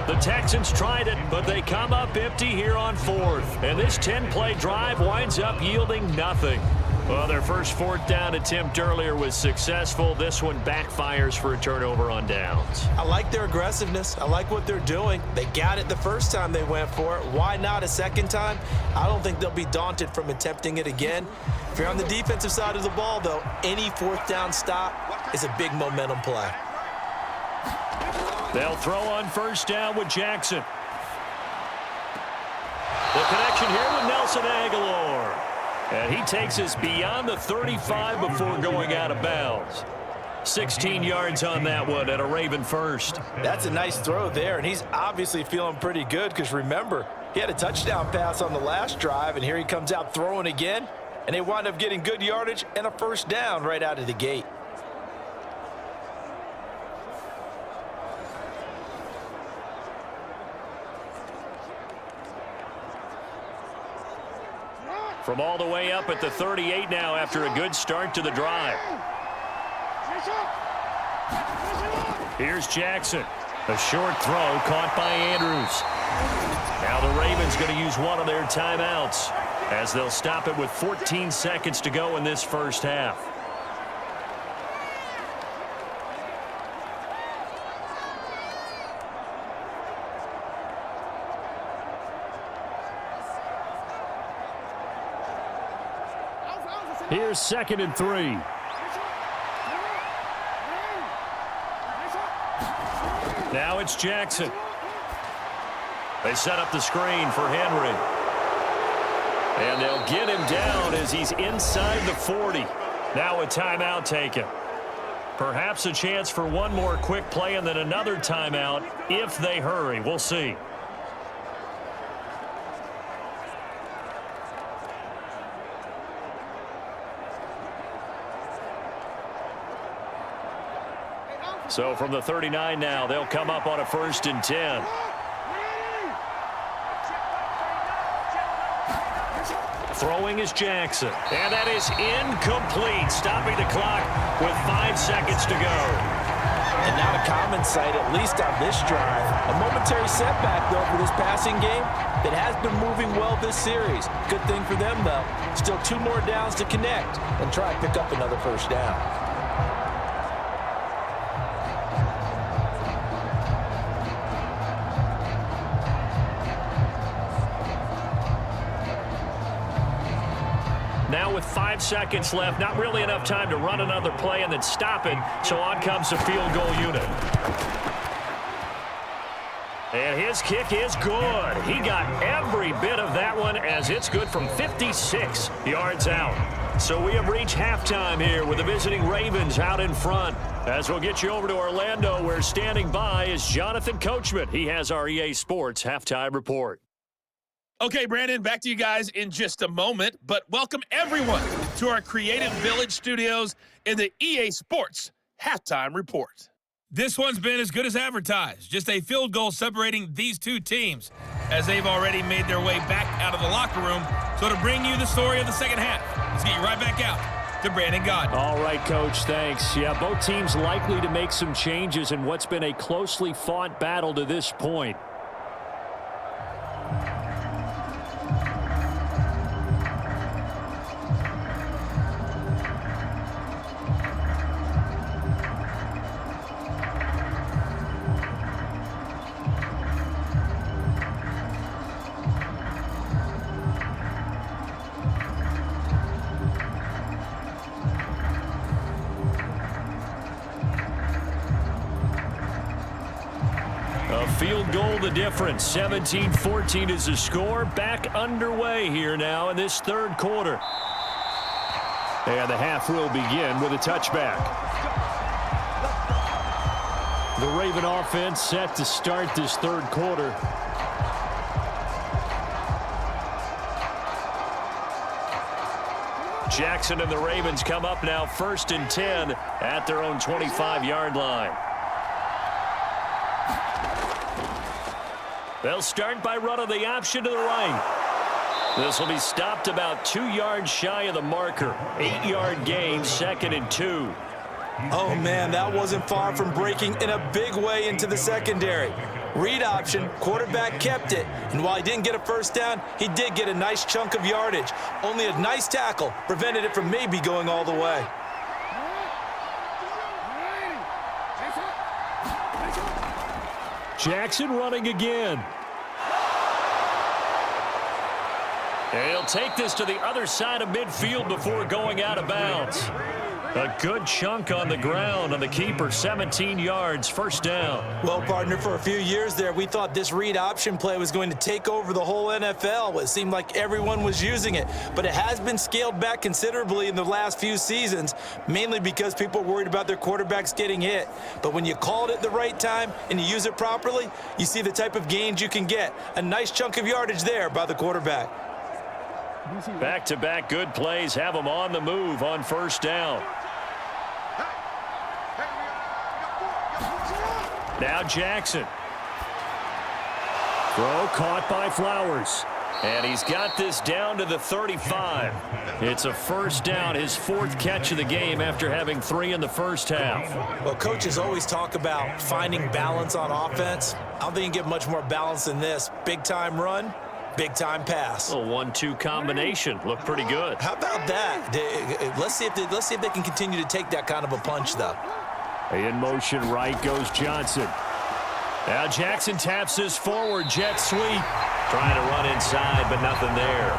[SPEAKER 2] The Texans tried it, but they come up empty here on 4th. And this 10-play drive winds up yielding nothing. Well, their first 4th down attempt earlier was successful. This one backfires for a turnover on downs.
[SPEAKER 5] I like their aggressiveness. I like what they're doing. They got it the first time they went for it. Why not a second time? I don't think they'll be daunted from attempting it again. If you're on the defensive side of the ball, though, any 4th down stop is a big momentum play.
[SPEAKER 2] They'll throw on 1st down with Jackson. The connection here with Nelson Aguilar. And he takes us beyond the 35 before going out of bounds. 16 yards on that one and a Raven first.
[SPEAKER 3] That's a nice throw there, and he's obviously feeling pretty good because, remember, he had a touchdown pass on the last drive, and here he comes out throwing again, and they wind up getting good yardage and a 1st down right out of the gate.
[SPEAKER 2] From all the way up at the 38 now after a good start to the drive. Here's Jackson. A short throw caught by Andrews. Now the Ravens going to use one of their timeouts as they'll stop it with 14 seconds to go in this first half. Here's 2nd and 3. Now it's Jackson. They set up the screen for Henry. And they'll get him down as he's inside the 40. Now a timeout taken. Perhaps a chance for one more quick play and then another timeout if they hurry. We'll see. So from the 39 now, they'll come up on a 1st and 10. Throwing is Jackson. And that is incomplete, stopping the clock with 5 seconds to go.
[SPEAKER 3] And not a common sight, at least on this drive. A momentary setback, though, for this passing game that has been moving well this series. Good thing for them, though. Still 2 more downs to connect and try and pick up another 1st down.
[SPEAKER 2] Now with 5 seconds left, not really enough time to run another play and then stop it, so on comes the field goal unit. And his kick is good. He got every bit of that one as it's good from 56 yards out. So we have reached halftime here with the visiting Ravens out in front. As we'll get you over to Orlando, where standing by is Jonathan Coachman. He has our EA Sports halftime report.
[SPEAKER 6] Okay, Brandon, back to you guys in just a moment. But welcome everyone to our Creative Village studios in the EA Sports halftime report. This one's been as good as advertised. Just a field goal separating these two teams as they've already made their way back out of the locker room. So to bring you the story of the second half, let's get you right back out to Brandon Godden.
[SPEAKER 2] All right, Coach, thanks. Yeah, both teams likely to make some changes in what's been a closely fought battle to this point. Field goal the difference. 17-14 is the score. Back underway here now in this third quarter. And the half will begin with a touchback. The Raven offense set to start this third quarter. Jackson and the Ravens come up now 1st and 10 at their own 25-yard line. They'll start by running the option to the right. This will be stopped about 2 yards shy of the marker. 8-yard gain, 2nd and 2.
[SPEAKER 5] Oh, man, that wasn't far from breaking in a big way into the secondary. Read option, quarterback kept it, and while he didn't get a first down, he did get a nice chunk of yardage. Only a nice tackle prevented it from maybe going all the way.
[SPEAKER 2] Jackson running again. And he'll take this to the other side of midfield before going out of bounds. A good chunk on the ground on the keeper, 17 yards, first down.
[SPEAKER 5] Well, partner, for a few years there, we thought this read option play was going to take over the whole NFL. It seemed like everyone was using it, but it has been scaled back considerably in the last few seasons, mainly because people are worried about their quarterbacks getting hit. But when you call it at the right time and you use it properly, you see the type of gains you can get. A nice chunk of yardage there by the quarterback.
[SPEAKER 2] Back-to-back good plays have them on the move on first down. Now Jackson. Throw caught by Flowers. And he's got this down to the 35. It's a first down, his 4th catch of the game after having 3 in the first half.
[SPEAKER 5] Well, coaches always talk about finding balance on offense. I don't think you get much more balance than this. Big-time run, big-time pass.
[SPEAKER 2] A 1-2 combination. Looked pretty good.
[SPEAKER 5] How about that? Let's see if they can continue to take that kind of a punch, though.
[SPEAKER 2] In motion right goes Johnson. Now Jackson taps this forward jet sweep. Trying to run inside, but nothing there.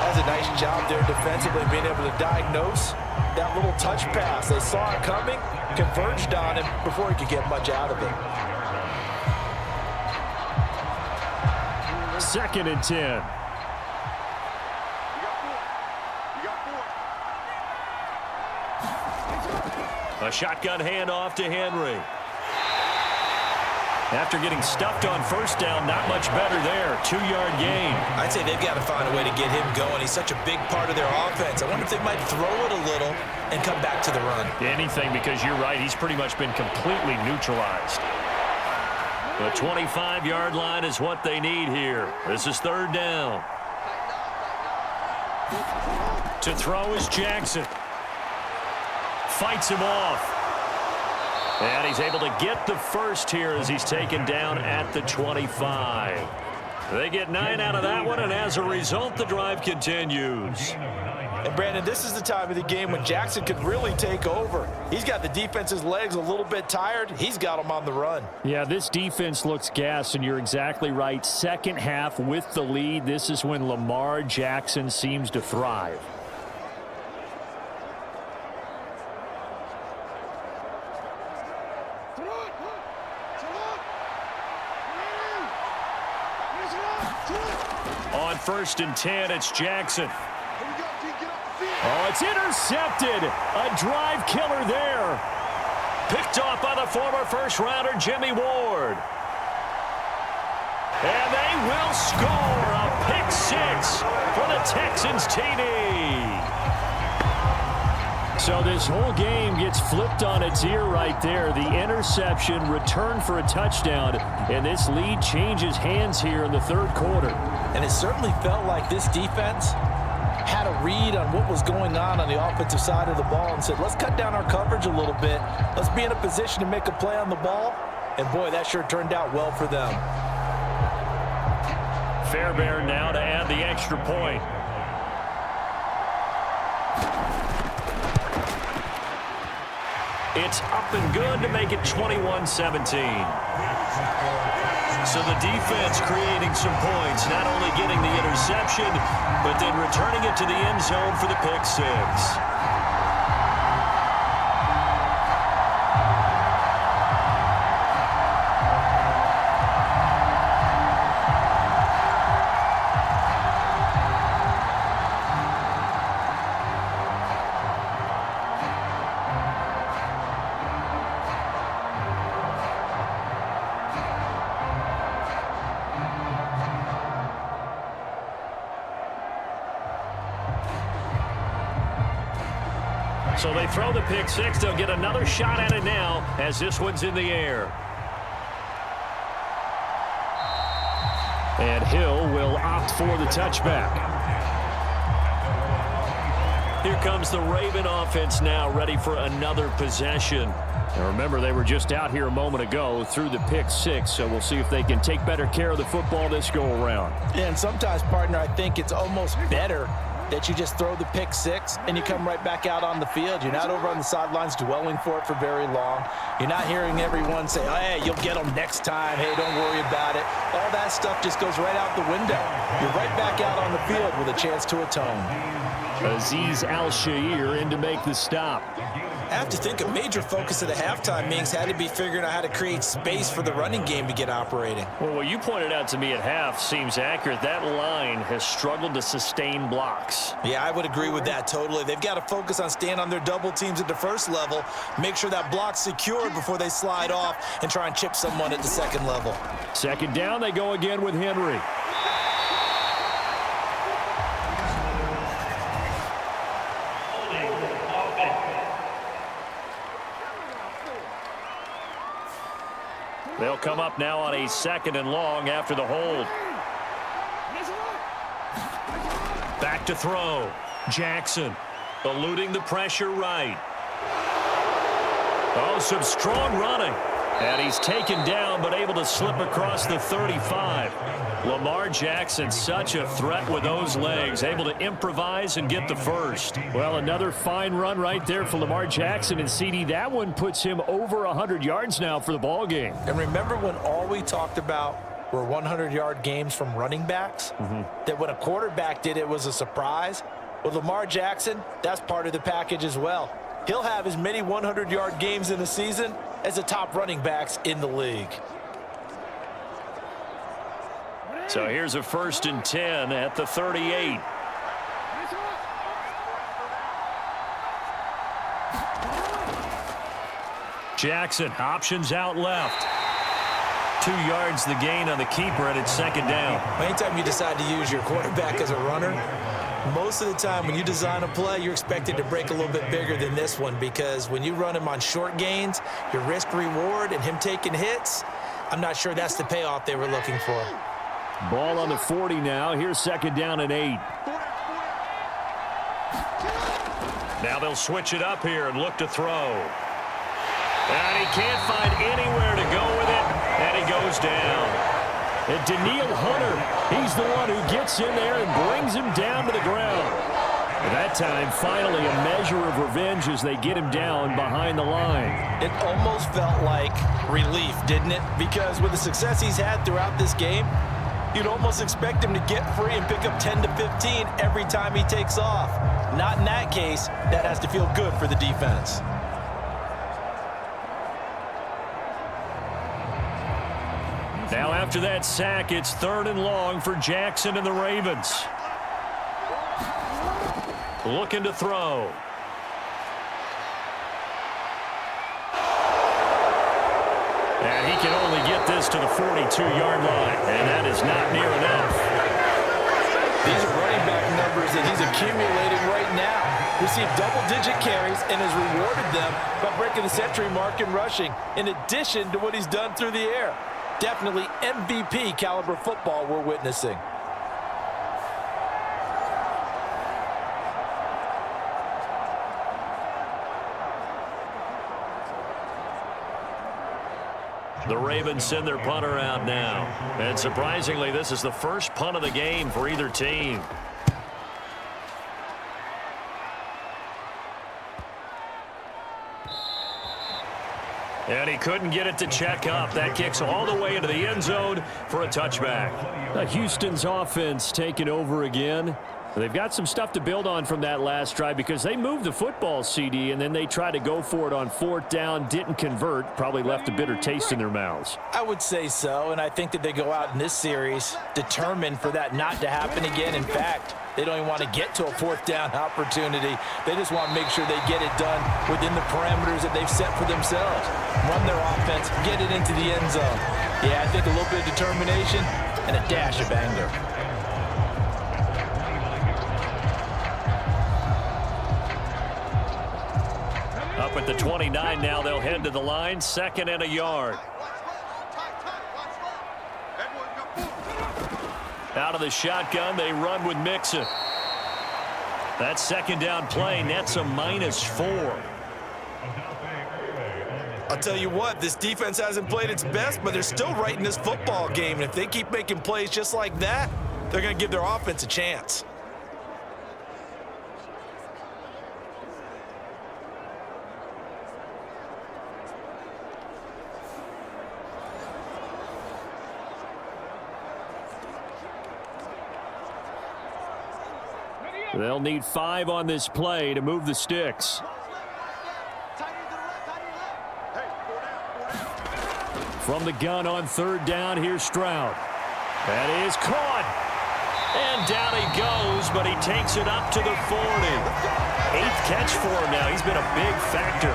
[SPEAKER 3] That's a nice job there defensively, being able to diagnose that little touch pass. They saw it coming, converged on him before he could get much out of it.
[SPEAKER 2] 2nd and 10. A shotgun handoff to Henry. After getting stuffed on first down, not much better there. 2-yard gain.
[SPEAKER 5] I'd say they've got to find a way to get him going. He's such a big part of their offense. I wonder if they might throw it a little and come back to the run.
[SPEAKER 2] Anything, because you're right, he's pretty much been completely neutralized. The 25-yard line is what they need here. This is 3rd down. To throw is Jackson. Fights him off. And he's able to get the first here as he's taken down at the 25. They get 9 out of that one, and as a result, the drive continues.
[SPEAKER 3] And, Brandon, this is the time of the game when Jackson could really take over. He's got the defense's legs a little bit tired. He's got them on the run.
[SPEAKER 2] Yeah, this defense looks gassed, and you're exactly right. Second half with the lead, this is when Lamar Jackson seems to thrive.
[SPEAKER 4] on 1st and 10. It's Jackson.
[SPEAKER 2] Oh, it's intercepted. A drive killer there.
[SPEAKER 4] Picked off by the former first-rounder Jimmy Ward. And they will score a pick six for the Texans TD.
[SPEAKER 2] So this whole game gets flipped on its ear right there. The interception, return for a touchdown, and this lead changes hands here in the third quarter.
[SPEAKER 3] And it certainly felt like this defense had a read on what was going on the offensive side of the ball and said, let's cut down our coverage a little bit. Let's be in a position to make a play on the ball. And, boy, that sure turned out well for them.
[SPEAKER 4] Fairbairn now to add the extra point. It's up and good to make it 21-17. So the defense creating some points, not only getting the interception, but then returning it to the end zone for the pick six. So they throw the pick six. They'll get another shot at it now as this one's in the air.
[SPEAKER 2] And Hill will opt for the touchback.
[SPEAKER 4] Here comes the Raven offense now, ready for another possession.
[SPEAKER 2] Now remember, they were just out here a moment ago through the pick six, so we'll see if they can take better care of the football this go-around.
[SPEAKER 3] Yeah, and sometimes, partner, I think it's almost better that you just throw the pick six and you come right back out on the field. You're not over on the sidelines dwelling for it for very long. You're not hearing everyone say, oh, hey, you'll get them next time. Hey, don't worry about it. All that stuff just goes right out the window. You're right back out on the field with a chance to atone.
[SPEAKER 2] Azeez Al-Shaair in to make the stop.
[SPEAKER 5] I have to think a major focus of the halftime meetings had to be figuring out how to create space for the running game to get operating.
[SPEAKER 4] Well, what you pointed out to me at half seems accurate. That line has struggled to sustain blocks.
[SPEAKER 5] Yeah, I would agree with that totally. They've got to focus on staying on their double teams at the first level, make sure that block's secured before they slide off and try and chip someone at the second level.
[SPEAKER 2] Second down, they go again with Henry.
[SPEAKER 4] They'll come up now on a 2nd and long after the hold. Back to throw. Jackson eluding the pressure right. Oh, some strong running. And he's taken down but able to slip across the 35. Lamar Jackson, such a threat with those legs, able to improvise and get the first.
[SPEAKER 2] Well, another fine run right there for Lamar Jackson, and CD, that one puts him over 100 yards now for the ball game.
[SPEAKER 3] And remember when all we talked about were 100-yard games from running backs? That when a quarterback did it was a surprise? Well, Lamar Jackson, that's part of the package as well. He'll have as many 100-yard games in a season as the top running backs in the league.
[SPEAKER 4] So here's a 1st and 10 at the 38. Jackson options out left. 2 yards the gain on the keeper, and it's 2nd down.
[SPEAKER 5] Anytime you decide to use your quarterback as a runner, most of the time when you design a play, you're expected to break a little bit bigger than this one, because when you run him on short gains, your risk reward and him taking hits, I'm not sure that's the payoff they were looking for.
[SPEAKER 2] Ball on the 40 now. Here's 2nd down and 8.
[SPEAKER 4] Now they'll switch it up here and look to throw. And he can't find anywhere to go with it, and he goes down.
[SPEAKER 2] And Daniil Hunter, he's the one who gets in there and brings him down to the ground. At that time, finally a measure of revenge as they get him down behind the line.
[SPEAKER 3] It almost felt like relief, didn't it? Because with the success he's had throughout this game, you'd almost expect him to get free and pick up 10 to 15 every time he takes off. Not in that case. That has to feel good for the defense.
[SPEAKER 2] Now after that sack, it's 3rd and long for Jackson and the Ravens. Looking to throw. And he can only get this to the 42-yard line, and that is not near enough.
[SPEAKER 3] These are running back numbers that he's accumulating right now. Received double-digit carries and has rewarded them by breaking the century mark in rushing, in addition to what he's done through the air. Definitely MVP caliber football we're witnessing.
[SPEAKER 2] The Ravens send their punter out now. And surprisingly, this is the first punt of the game for either team. And he couldn't get it to check up. That kicks all the way into the end zone for a touchback. Houston's offense taking over again. They've got some stuff to build on from that last drive because they moved the football, CD, and then they tried to go for it on 4th down, didn't convert, probably left a bitter taste in their mouths.
[SPEAKER 3] I would say so, and I think that they go out in this series determined for that not to happen again. In fact, they don't even want to get to a 4th down opportunity. They just want to make sure they get it done within the parameters that they've set for themselves. Run their offense, get it into the end zone. Yeah, I think a little bit of determination and a dash of anger.
[SPEAKER 2] Up at the 29 now, they'll head to the line, 2nd and a yard. Out of the shotgun, they run with Mixon. That 2nd down play nets a -4.
[SPEAKER 5] I'll tell you what, this defense hasn't played its best, but they're still right in this football game. And if they keep making plays just like that, they're going to give their offense a chance.
[SPEAKER 2] They'll need 5 on this play to move the sticks. From the gun on 3rd down, here's Stroud. That is caught. And down he goes, but he takes it up to the 40. 8th catch for him now. He's been a big factor.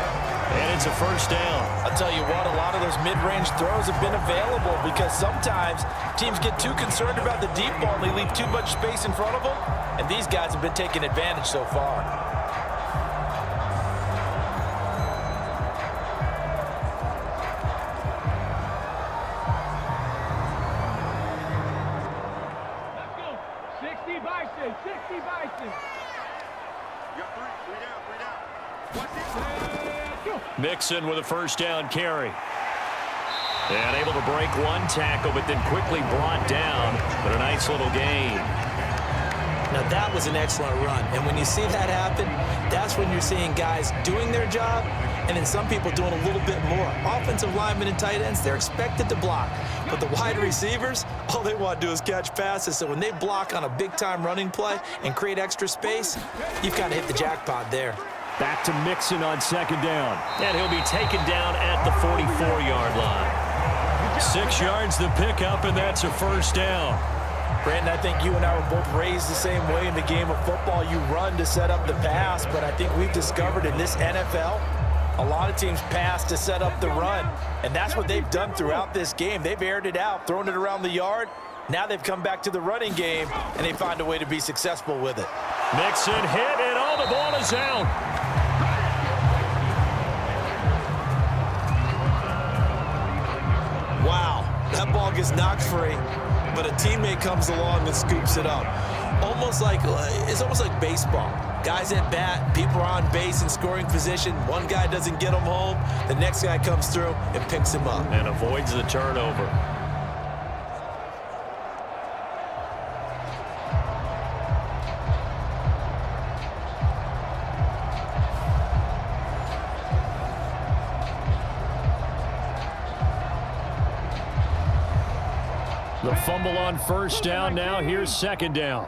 [SPEAKER 2] And it's a 1st down.
[SPEAKER 3] I'll tell you what, a lot of those mid-range throws have been available because sometimes teams get too concerned about the deep ball and they leave too much space in front of them. And these guys have been taking advantage so far.
[SPEAKER 7] Let's go. 60 Bison, 60 Bison. You got 3 down, 3 down. Watch it.
[SPEAKER 2] Mixon with a 1st down carry. And able to break 1 tackle, but then quickly brought down. But a nice little gain.
[SPEAKER 5] Now, that was an excellent run. And when you see that happen, that's when you're seeing guys doing their job and then some people doing a little bit more. Offensive linemen and tight ends, they're expected to block. But the wide receivers, all they want to do is catch passes. So when they block on a big-time running play and create extra space, you've got to hit the jackpot there.
[SPEAKER 2] Back to Mixon on 2nd down. And he'll be taken down at the 44-yard line. 6 yards the pickup, and that's a 1st down.
[SPEAKER 3] Brandon, I think you and I were both raised the same way in the game of football. You run to set up the pass, but I think we've discovered in this NFL, a lot of teams pass to set up the run, and that's what they've done throughout this game. They've aired it out, thrown it around the yard. Now they've come back to the running game, and they find a way to be successful with it.
[SPEAKER 2] Mixon hit, and all the ball is out.
[SPEAKER 5] Wow, that ball gets knocked free, but a teammate comes along and scoops it up. It's almost like baseball. Guys at bat, people are on base in scoring position. One guy doesn't get him home. The next guy comes through and picks him up.
[SPEAKER 2] And avoids the turnover. The fumble on 1st down now. Here's 2nd down.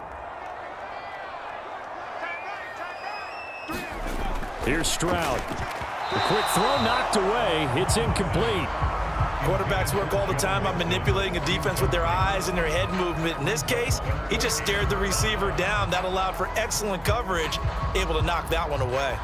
[SPEAKER 2] Here's Stroud. The quick throw knocked away. It's incomplete.
[SPEAKER 5] Quarterbacks work all the time on manipulating a defense with their eyes and their head movement. In this case, he just stared the receiver down. That allowed for excellent coverage, able to knock that one away.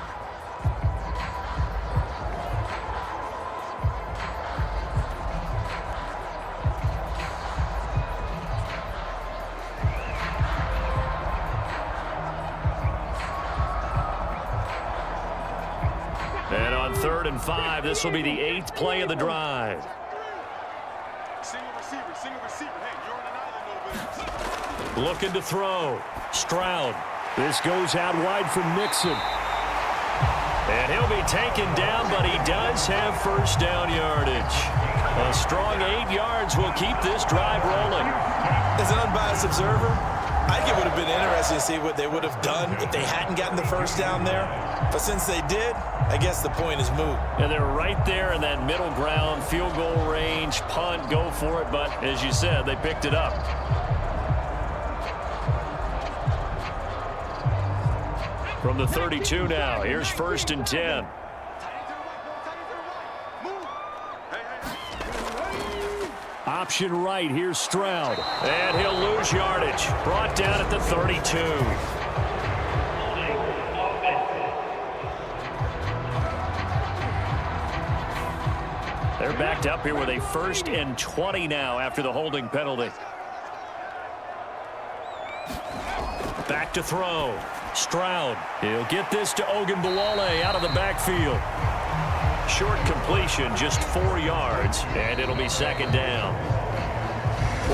[SPEAKER 4] And on 3rd and 5, this will be the 8th play of the drive.
[SPEAKER 7] Single receiver. Hey, you're on an island over there.
[SPEAKER 4] Looking to throw. Stroud.
[SPEAKER 2] This goes out wide from Mixon.
[SPEAKER 4] And he'll be taken down, but he does have first down yardage. A strong 8 yards will keep this drive rolling.
[SPEAKER 5] As an unbiased observer, I think it would have been interesting to see what they would have done if they hadn't gotten the first down there. But since they did, I guess the point is moot.
[SPEAKER 4] And they're right there in that middle ground, field goal range, punt, go for it. But as you said, they picked it up. From the 32 now, here's 1st and 10.
[SPEAKER 2] Option right. Here's Stroud.
[SPEAKER 4] And he'll lose yardage. Brought down at the 32. They're backed up here with a 1st and 20 now after the holding penalty. Back to throw. Stroud. He'll get this to Ogunbowale out of the backfield. Short completion, just 4 yards, and it'll be 2nd down.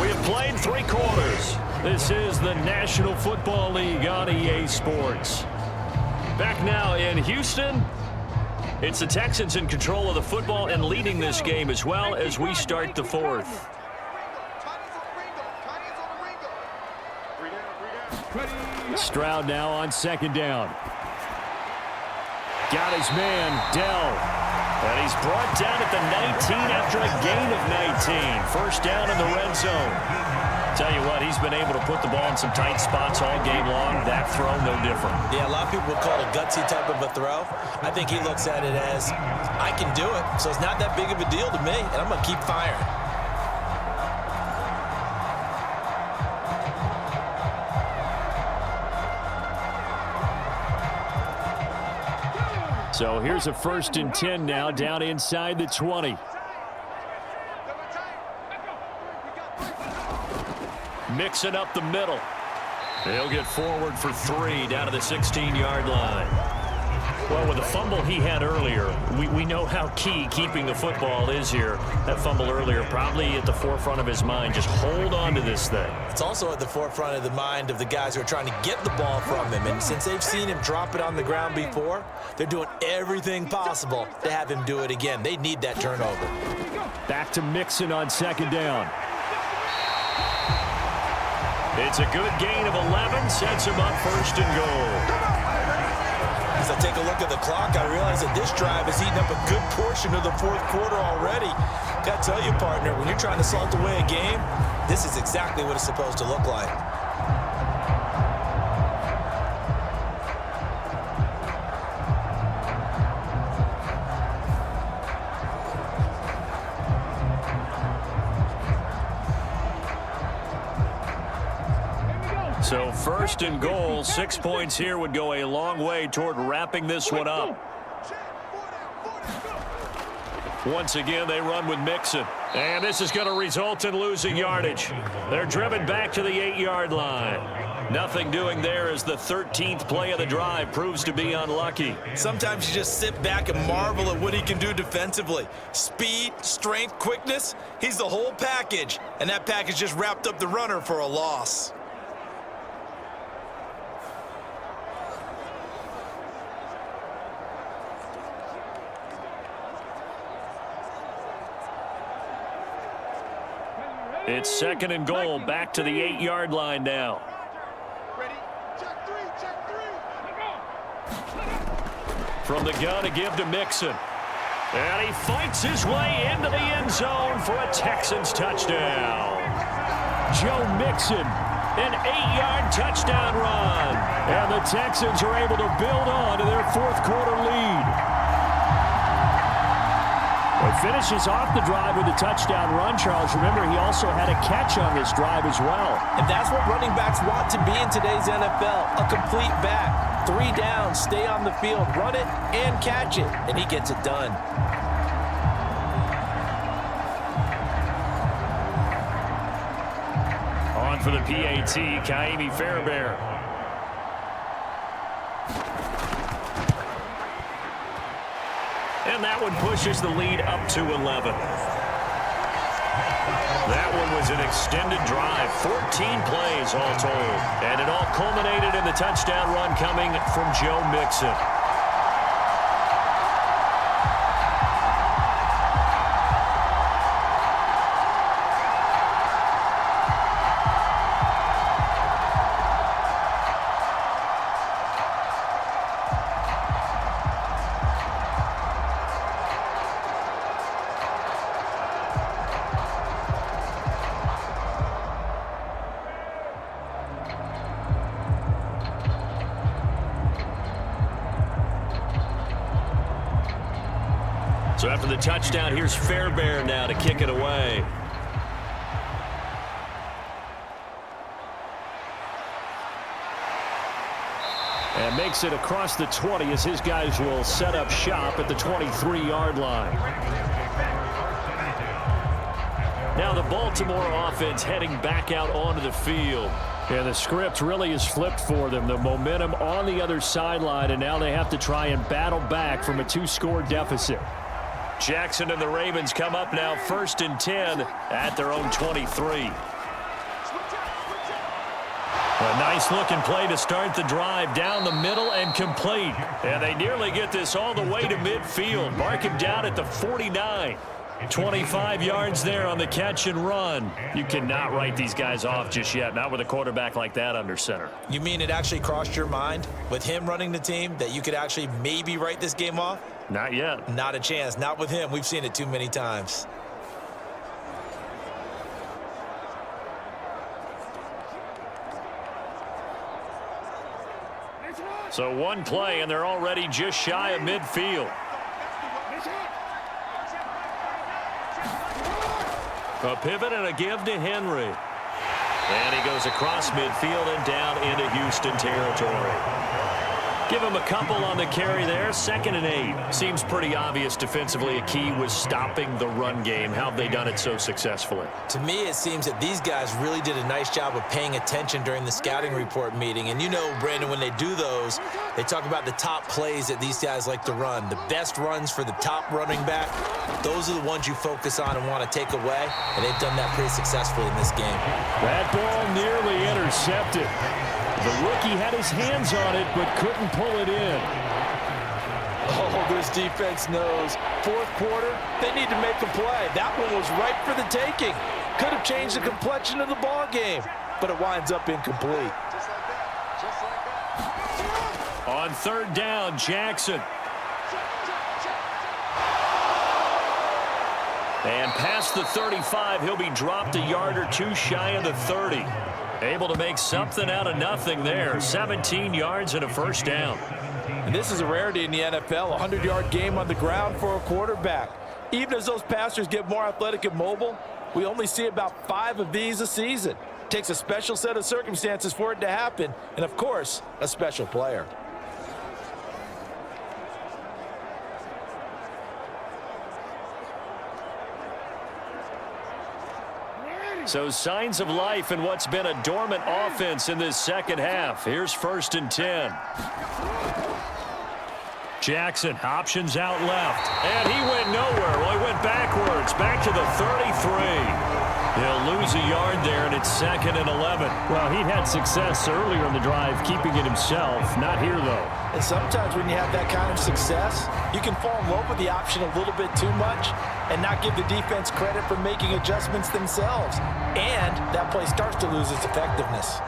[SPEAKER 4] We have played 3 quarters. This is the National Football League on EA Sports. Back now in Houston. It's the Texans in control of the football and leading this game as well as we start the 4th.
[SPEAKER 2] Stroud now on 2nd down. Got his man, Dell.
[SPEAKER 4] And he's brought down at the 19 after a gain of 19. First down in the red zone. Tell you what, he's been able to put the ball in some tight spots all game long. That throw, no different.
[SPEAKER 5] Yeah, a lot of people would call it a gutsy type of a throw. I think he looks at it as, I can do it, so it's not that big of a deal to me, and I'm going to keep firing.
[SPEAKER 2] So here's a 1st and 10 now, down inside the 20.
[SPEAKER 4] Mixing up the middle. He'll get forward for 3 down to the 16-yard line. Well, with the fumble he had earlier, we know how key keeping the football is here. That fumble earlier probably at the forefront of his mind. Just hold on to this thing.
[SPEAKER 5] It's also at the forefront of the mind of the guys who are trying to get the ball from him. And since they've seen him drop it on the ground before, they're doing everything possible to have him do it again. They need that turnover.
[SPEAKER 2] Back to Mixon on 2nd down.
[SPEAKER 4] It's a good gain of 11. Sets him up 1st and goal.
[SPEAKER 5] As I take a look at the clock, I realize that this drive has eaten up a good portion of the 4th quarter already. Got to tell you, partner, when you're trying to salt away a game, this is exactly what it's supposed to look like.
[SPEAKER 4] So 1st and goal, 6 points here would go a long way toward wrapping this one up. Once again, they run with Mixon. And this is going to result in losing yardage. They're driven back to the 8-yard line. Nothing doing there as the 13th play of the drive proves to be unlucky.
[SPEAKER 5] Sometimes you just sit back and marvel at what he can do defensively. Speed, strength, quickness, he's the whole package. And that package just wrapped up the runner for a loss.
[SPEAKER 4] It's 2nd and goal, back to the 8-yard line now.
[SPEAKER 7] Ready? Check 3, check 3.
[SPEAKER 4] From the gun to give to Mixon. And he fights his way into the end zone for a Texans touchdown.
[SPEAKER 2] Joe Mixon, an 8-yard touchdown run. And the Texans are able to build on to their 4th quarter lead. Finishes off the drive with a touchdown run, Charles. Remember, he also had a catch on this drive as well.
[SPEAKER 3] And that's what running backs want to be in today's NFL, a complete back. 3 downs, stay on the field, run it, and catch it, and he gets it done.
[SPEAKER 2] On for the PAT, Kaimi Fairbairn.
[SPEAKER 4] And that one pushes the lead up to 11. That one was an extended drive, 14 plays all told. And it all culminated in the touchdown run coming from Joe Mixon. So after the touchdown, here's Fairbairn now to kick it away.
[SPEAKER 2] And makes it across the 20 as his guys will set up shop at the 23-yard line.
[SPEAKER 4] Now the Baltimore offense heading back out onto the field.
[SPEAKER 2] Yeah, the script really is flipped for them. The momentum on the other sideline, and now they have to try and battle back from a 2-score deficit.
[SPEAKER 4] Jackson and the Ravens come up now 1st and 10 at their own 23. A nice-looking play to start the drive down the middle and complete. And they nearly get this all the way to midfield. Mark him down at the 49. 25 yards there on the catch and run.
[SPEAKER 2] You cannot write these guys off just yet, not with a quarterback like that under center.
[SPEAKER 5] You mean it actually crossed your mind with him running the team that you could actually maybe write this game off?
[SPEAKER 2] Not yet.
[SPEAKER 5] Not a chance. Not with him. We've seen it too many times.
[SPEAKER 4] So one play, and they're already just shy of midfield. A pivot and a give to Henry. And he goes across midfield and down into Houston territory. Give him a couple on the carry there. 2nd and 8. Seems pretty obvious defensively a key was stopping the run game. How have they done it so successfully?
[SPEAKER 5] To me, it seems that these guys really did a nice job of paying attention during the scouting report meeting. And you know, Brandon, when they do those, they talk about the top plays that these guys like to run. The best runs for the top running back, those are the ones you focus on and want to take away. And they've done that pretty successfully in this game.
[SPEAKER 2] That ball nearly intercepted. The rookie had his hands on it, but couldn't pull it in.
[SPEAKER 3] Oh, this defense knows. 4th quarter, they need to make a play. That one was ripe for the taking. Could have changed the complexion of the ball game, but it winds up incomplete.
[SPEAKER 4] On 3rd down, Jackson. And past the 35, he'll be dropped a yard or two shy of the 30. Able to make something out of nothing there. 17 yards and a 1st down.
[SPEAKER 3] And this is a rarity in the NFL, a 100-yard game on the ground for a quarterback. Even as those passers get more athletic and mobile, we only see about 5 of these a season. It takes a special set of circumstances for it to happen, and of course, a special player.
[SPEAKER 4] So signs of life in what's been a dormant offense in this 2nd half. Here's 1st and 10. Jackson options out left. And he went nowhere. Well, he went backwards. Back to the 33. He'll lose a yard there, and it's 2nd and 11.
[SPEAKER 2] Well, he had success earlier in the drive keeping it himself. Not here, though.
[SPEAKER 3] And sometimes when you have that kind of success, you can fall in love with the option a little bit too much and not give the defense credit for making adjustments themselves. And that play starts to lose its effectiveness.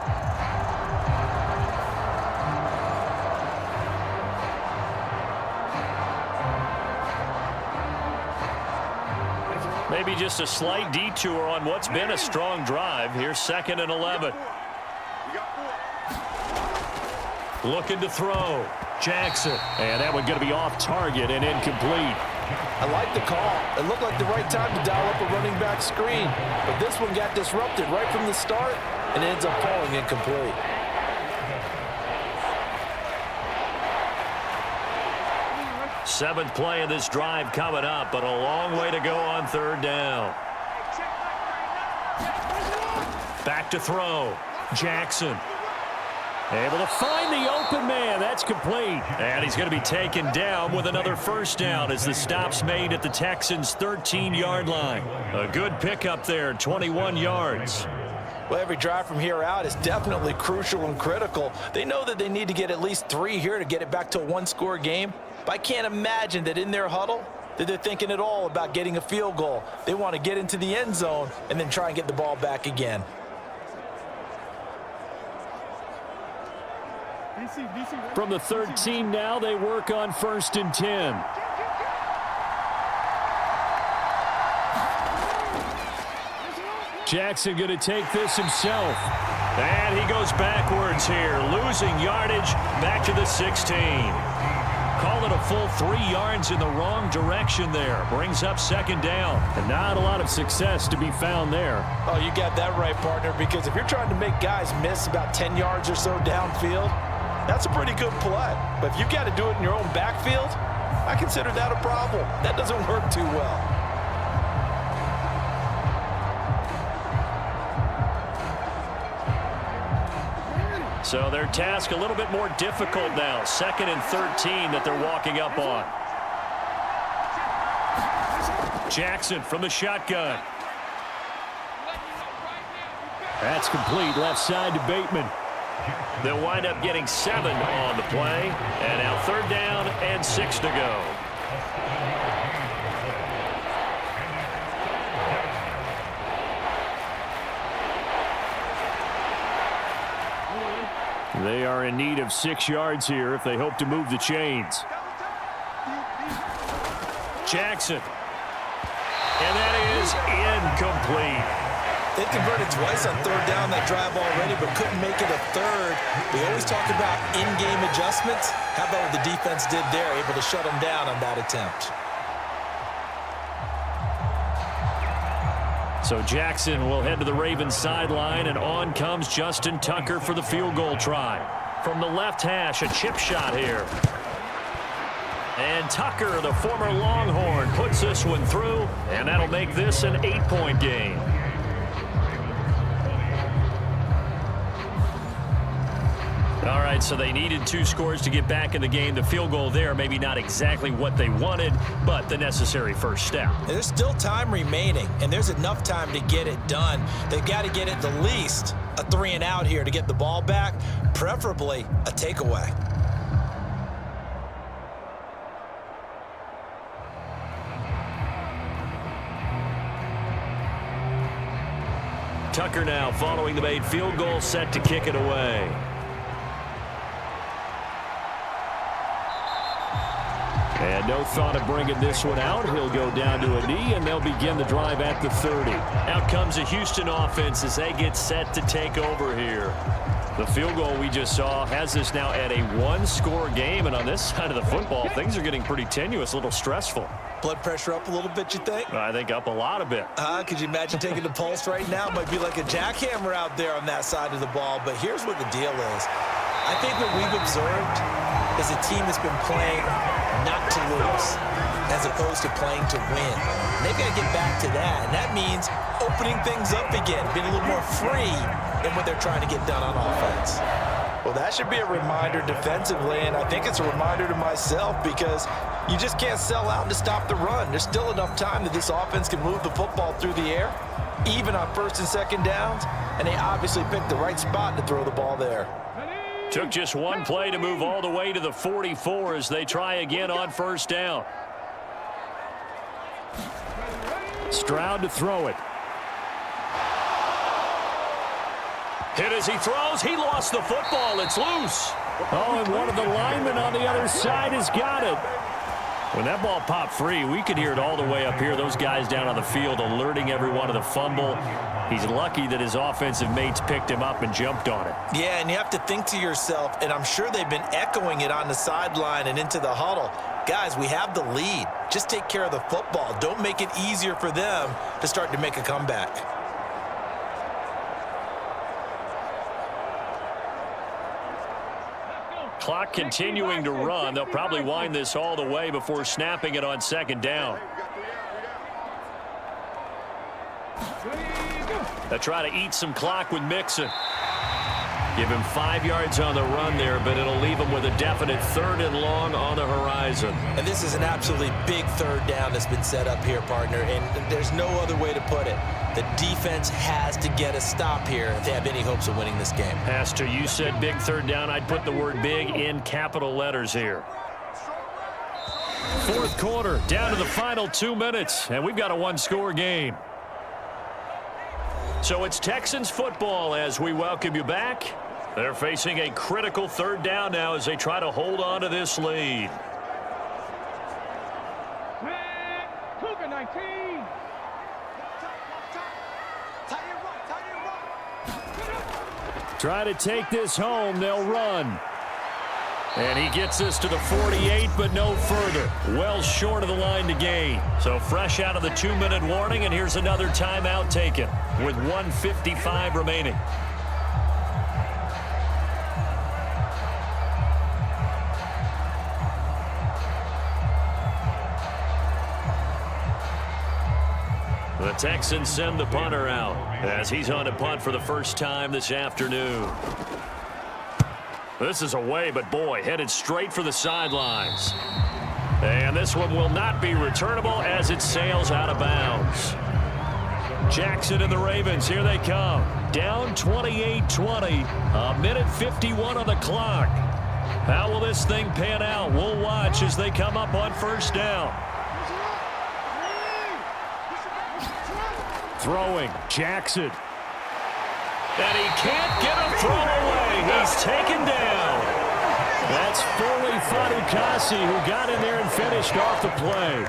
[SPEAKER 4] Maybe just a slight detour on what's been a strong drive. Here's 2nd and 11. Looking to throw. Jackson.
[SPEAKER 2] And that one going to be off target and incomplete.
[SPEAKER 3] I like the call. It looked like the right time to dial up a running back screen. But this one got disrupted right from the start and ends up falling incomplete.
[SPEAKER 4] Seventh play of this drive coming up, but a long way to go on third down. Back to throw. Jackson. Able to find the open man. That's complete. And he's going to be taken down with another first down as the stop's made at the Texans' 13-yard line. A good pickup there, 21 yards.
[SPEAKER 3] Well, every drive from here out is definitely crucial and critical. They know that they need to get at least 3 here to get it back to a one-score game. But I can't imagine that in their huddle that they're thinking at all about getting a field goal. They want to get into the end zone and then try and get the ball back again.
[SPEAKER 2] From the 13 now, they work on 1st and 10. Jackson going to take this himself.
[SPEAKER 4] And he goes backwards here, losing yardage back to the 16. Call it a full 3 yards in the wrong direction there. Brings up 2nd down.
[SPEAKER 2] And not a lot of success to be found there.
[SPEAKER 3] Oh, you got that right, partner, because if you're trying to make guys miss about 10 yards or so downfield, that's a pretty good play. But if you've got to do it in your own backfield, I consider that a problem. That doesn't work too well.
[SPEAKER 4] So their task a little bit more difficult now. 2nd and 13 that they're walking up on. Jackson from the shotgun.
[SPEAKER 2] That's complete left side to Bateman.
[SPEAKER 4] They'll wind up getting 7 on the play. And now 3rd down and 6 to go.
[SPEAKER 2] They are in need of 6 yards here if they hope to move the chains.
[SPEAKER 4] Jackson. And that is incomplete.
[SPEAKER 5] They converted twice on 3rd down that drive already, but couldn't make it a 3rd. We always talk about in-game adjustments. How about what the defense did there, able to shut them down on that attempt?
[SPEAKER 4] So Jackson will head to the Ravens sideline, and on comes Justin Tucker for the field goal try. From the left hash, a chip shot here. And Tucker, the former Longhorn, puts this one through, and that'll make this an 8-point game. All right, so they needed 2 scores to get back in the game. The field goal there, maybe not exactly what they wanted, but the necessary first step.
[SPEAKER 5] There's still time remaining, and there's enough time to get it done. They've got to get at the least a 3 and out here to get the ball back, preferably a takeaway.
[SPEAKER 4] Tucker now following the made field goal, set to kick it away.
[SPEAKER 2] And no thought of bringing this one out. He'll go down to a knee, and they'll begin the drive at the 30.
[SPEAKER 4] Out comes the Houston offense as they get set to take over here. The field goal we just saw has us now at a 1-score game, and on this side of the football, things are getting pretty tenuous, a little stressful.
[SPEAKER 5] Blood pressure up a little bit, you think?
[SPEAKER 4] I think up a lot of bit.
[SPEAKER 5] Could you imagine taking the pulse right now? It might be like a jackhammer out there on that side of the ball, but here's what the deal is. I think what we've observed is a team that's been playing not to lose as opposed to playing to win. And they've got to get back to that, and that means opening things up again, being a little more free than what they're trying to get done on offense.
[SPEAKER 3] Well, that should be a reminder defensively, and I think it's a reminder to myself because you just can't sell out to stop the run. There's still enough time that this offense can move the football through the air, even on 1st and 2nd downs, and they obviously picked the right spot to throw the ball there.
[SPEAKER 4] Took just 1 play to move all the way to the 44 as they try again on 1st down.
[SPEAKER 2] Stroud to throw it.
[SPEAKER 4] Hit as he throws. He lost the football. It's loose.
[SPEAKER 2] Oh, and one of the linemen on the other side has got it. When that ball popped free, we could hear it all the way up here. Those guys down on the field alerting everyone of the fumble. He's lucky that his offensive mates picked him up and jumped on it.
[SPEAKER 5] Yeah, and you have to think to yourself, and I'm sure they've been echoing it on the sideline and into the huddle. Guys, we have the lead. Just take care of the football. Don't make it easier for them to start to make a comeback.
[SPEAKER 2] Clock continuing to run. They'll probably wind this all the way before snapping it on second down. They'll try to eat some clock with Mixon. Give him 5 yards on the run there, but it'll leave him with a definite 3rd and long on the horizon.
[SPEAKER 5] And this is an absolutely big 3rd down that's been set up here, partner, and there's no other way to put it. The defense has to get a stop here if they have any hopes of winning this game.
[SPEAKER 2] Pastor, you said big 3rd down. I'd put the word big in capital letters here. 4th quarter, down to the final 2 minutes, and we've got a 1-score game. So it's Texans football as we welcome you back. They're facing a critical 3rd down now as they try to hold on to this lead.
[SPEAKER 7] Cougar 19.
[SPEAKER 2] Try to take this home. They'll run. And he gets this to the 48, but no further. Well short of the line to gain. So fresh out of the 2-minute warning, and here's another timeout taken with 1:55 remaining. The Texans send the punter out as he's on to punt for the first time this afternoon. This is away, but boy, headed straight for the sidelines. And this one will not be returnable as it sails out of bounds. Jackson and the Ravens, here they come. Down 28-20, a minute 51 on the clock. How will this thing pan out? We'll watch as they come up on 1st down. Throwing, Jackson. And he can't get a throw away. He's taken down. That's Foley Fadukasi who got in there and finished off the play.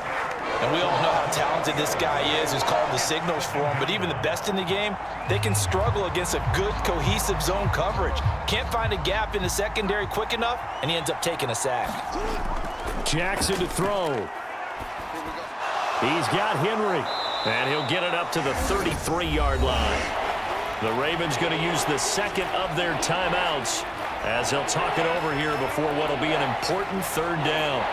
[SPEAKER 3] And we all know how talented this guy is who's called the signals for him, but even the best in the game, they can struggle against a good, cohesive zone coverage. Can't find a gap in the secondary quick enough, and he ends up taking a sack.
[SPEAKER 2] Jackson to throw. He's got Henry. And he'll get it up to the 33-yard line. The Ravens going to use the 2nd of their timeouts as they'll talk it over here before what will be an important 3rd down.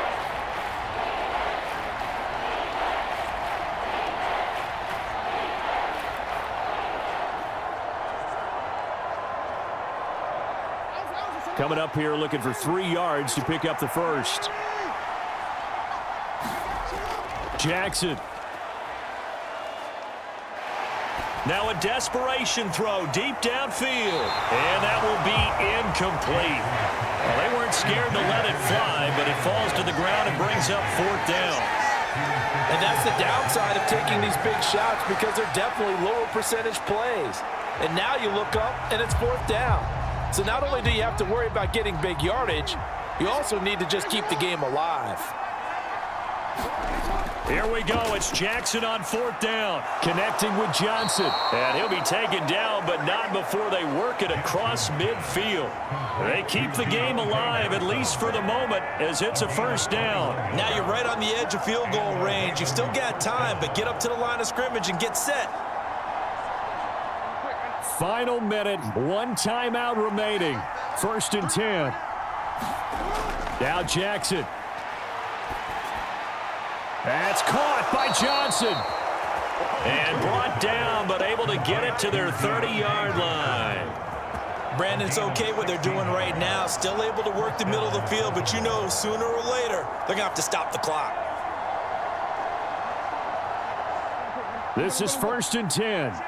[SPEAKER 2] Coming up here looking for 3 yards to pick up the 1st. Jackson. Now a desperation throw deep downfield. And that will be incomplete. Well, they weren't scared to let it fly, but it falls to the ground and brings up 4th down.
[SPEAKER 3] And that's the downside of taking these big shots because they're definitely lower percentage plays. And now you look up and it's 4th down. So not only do you have to worry about getting big yardage, you also need to just keep the game alive.
[SPEAKER 2] Here we go. It's Jackson on 4th down. Connecting with Johnson. And he'll be taken down, but not before they work it across midfield. They keep the game alive, at least for the moment, as it's a 1st down.
[SPEAKER 5] Now you're right on the edge of field goal range. You've still got time, but get up to the line of scrimmage and get set.
[SPEAKER 2] Final minute, 1 timeout remaining. 1st and 10. Now Jackson. That's caught by Johnson. And brought down, but able to get it to their 30-yard line.
[SPEAKER 5] Brandon, it's okay what they're doing right now. Still able to work the middle of the field, but you know sooner or later they're going to have to stop the clock.
[SPEAKER 2] This is 1st and 10.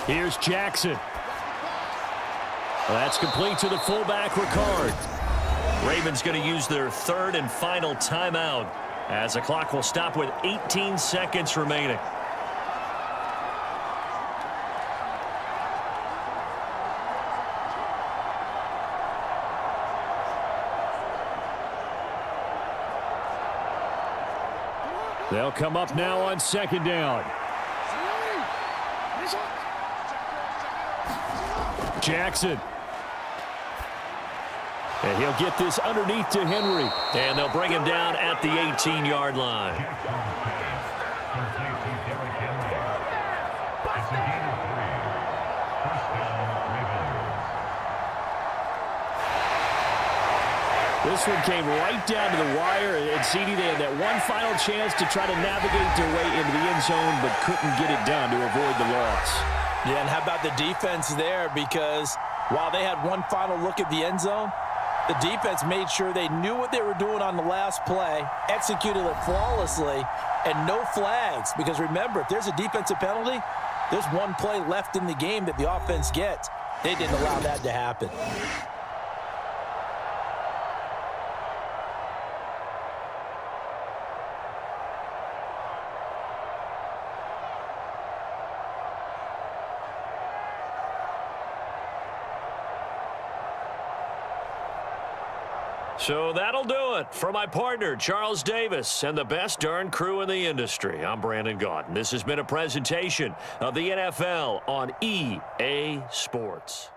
[SPEAKER 2] Here's Jackson. That's complete to the fullback, Ricard. Ravens going to use their 3rd and final timeout as the clock will stop with 18 seconds remaining. They'll come up now on second down. Jackson. And he'll get this underneath to Henry.
[SPEAKER 4] And they'll bring him down at the 18-yard line.
[SPEAKER 2] This one came right down to the wire, and CD, they had that one final chance to try to navigate their way into the end zone, but couldn't get it done to avoid the loss.
[SPEAKER 3] Yeah, and how about the defense there? Because while they had one final look at the end zone, the defense made sure they knew what they were doing on the last play, executed it flawlessly, and no flags. Because remember, if there's a defensive penalty, there's one play left in the game that the offense gets. They didn't allow that to happen.
[SPEAKER 4] So that'll do it. For my partner, Charles Davis, and the best darn crew in the industry, I'm Brandon Gaudin. This has been a presentation of the NFL on EA Sports.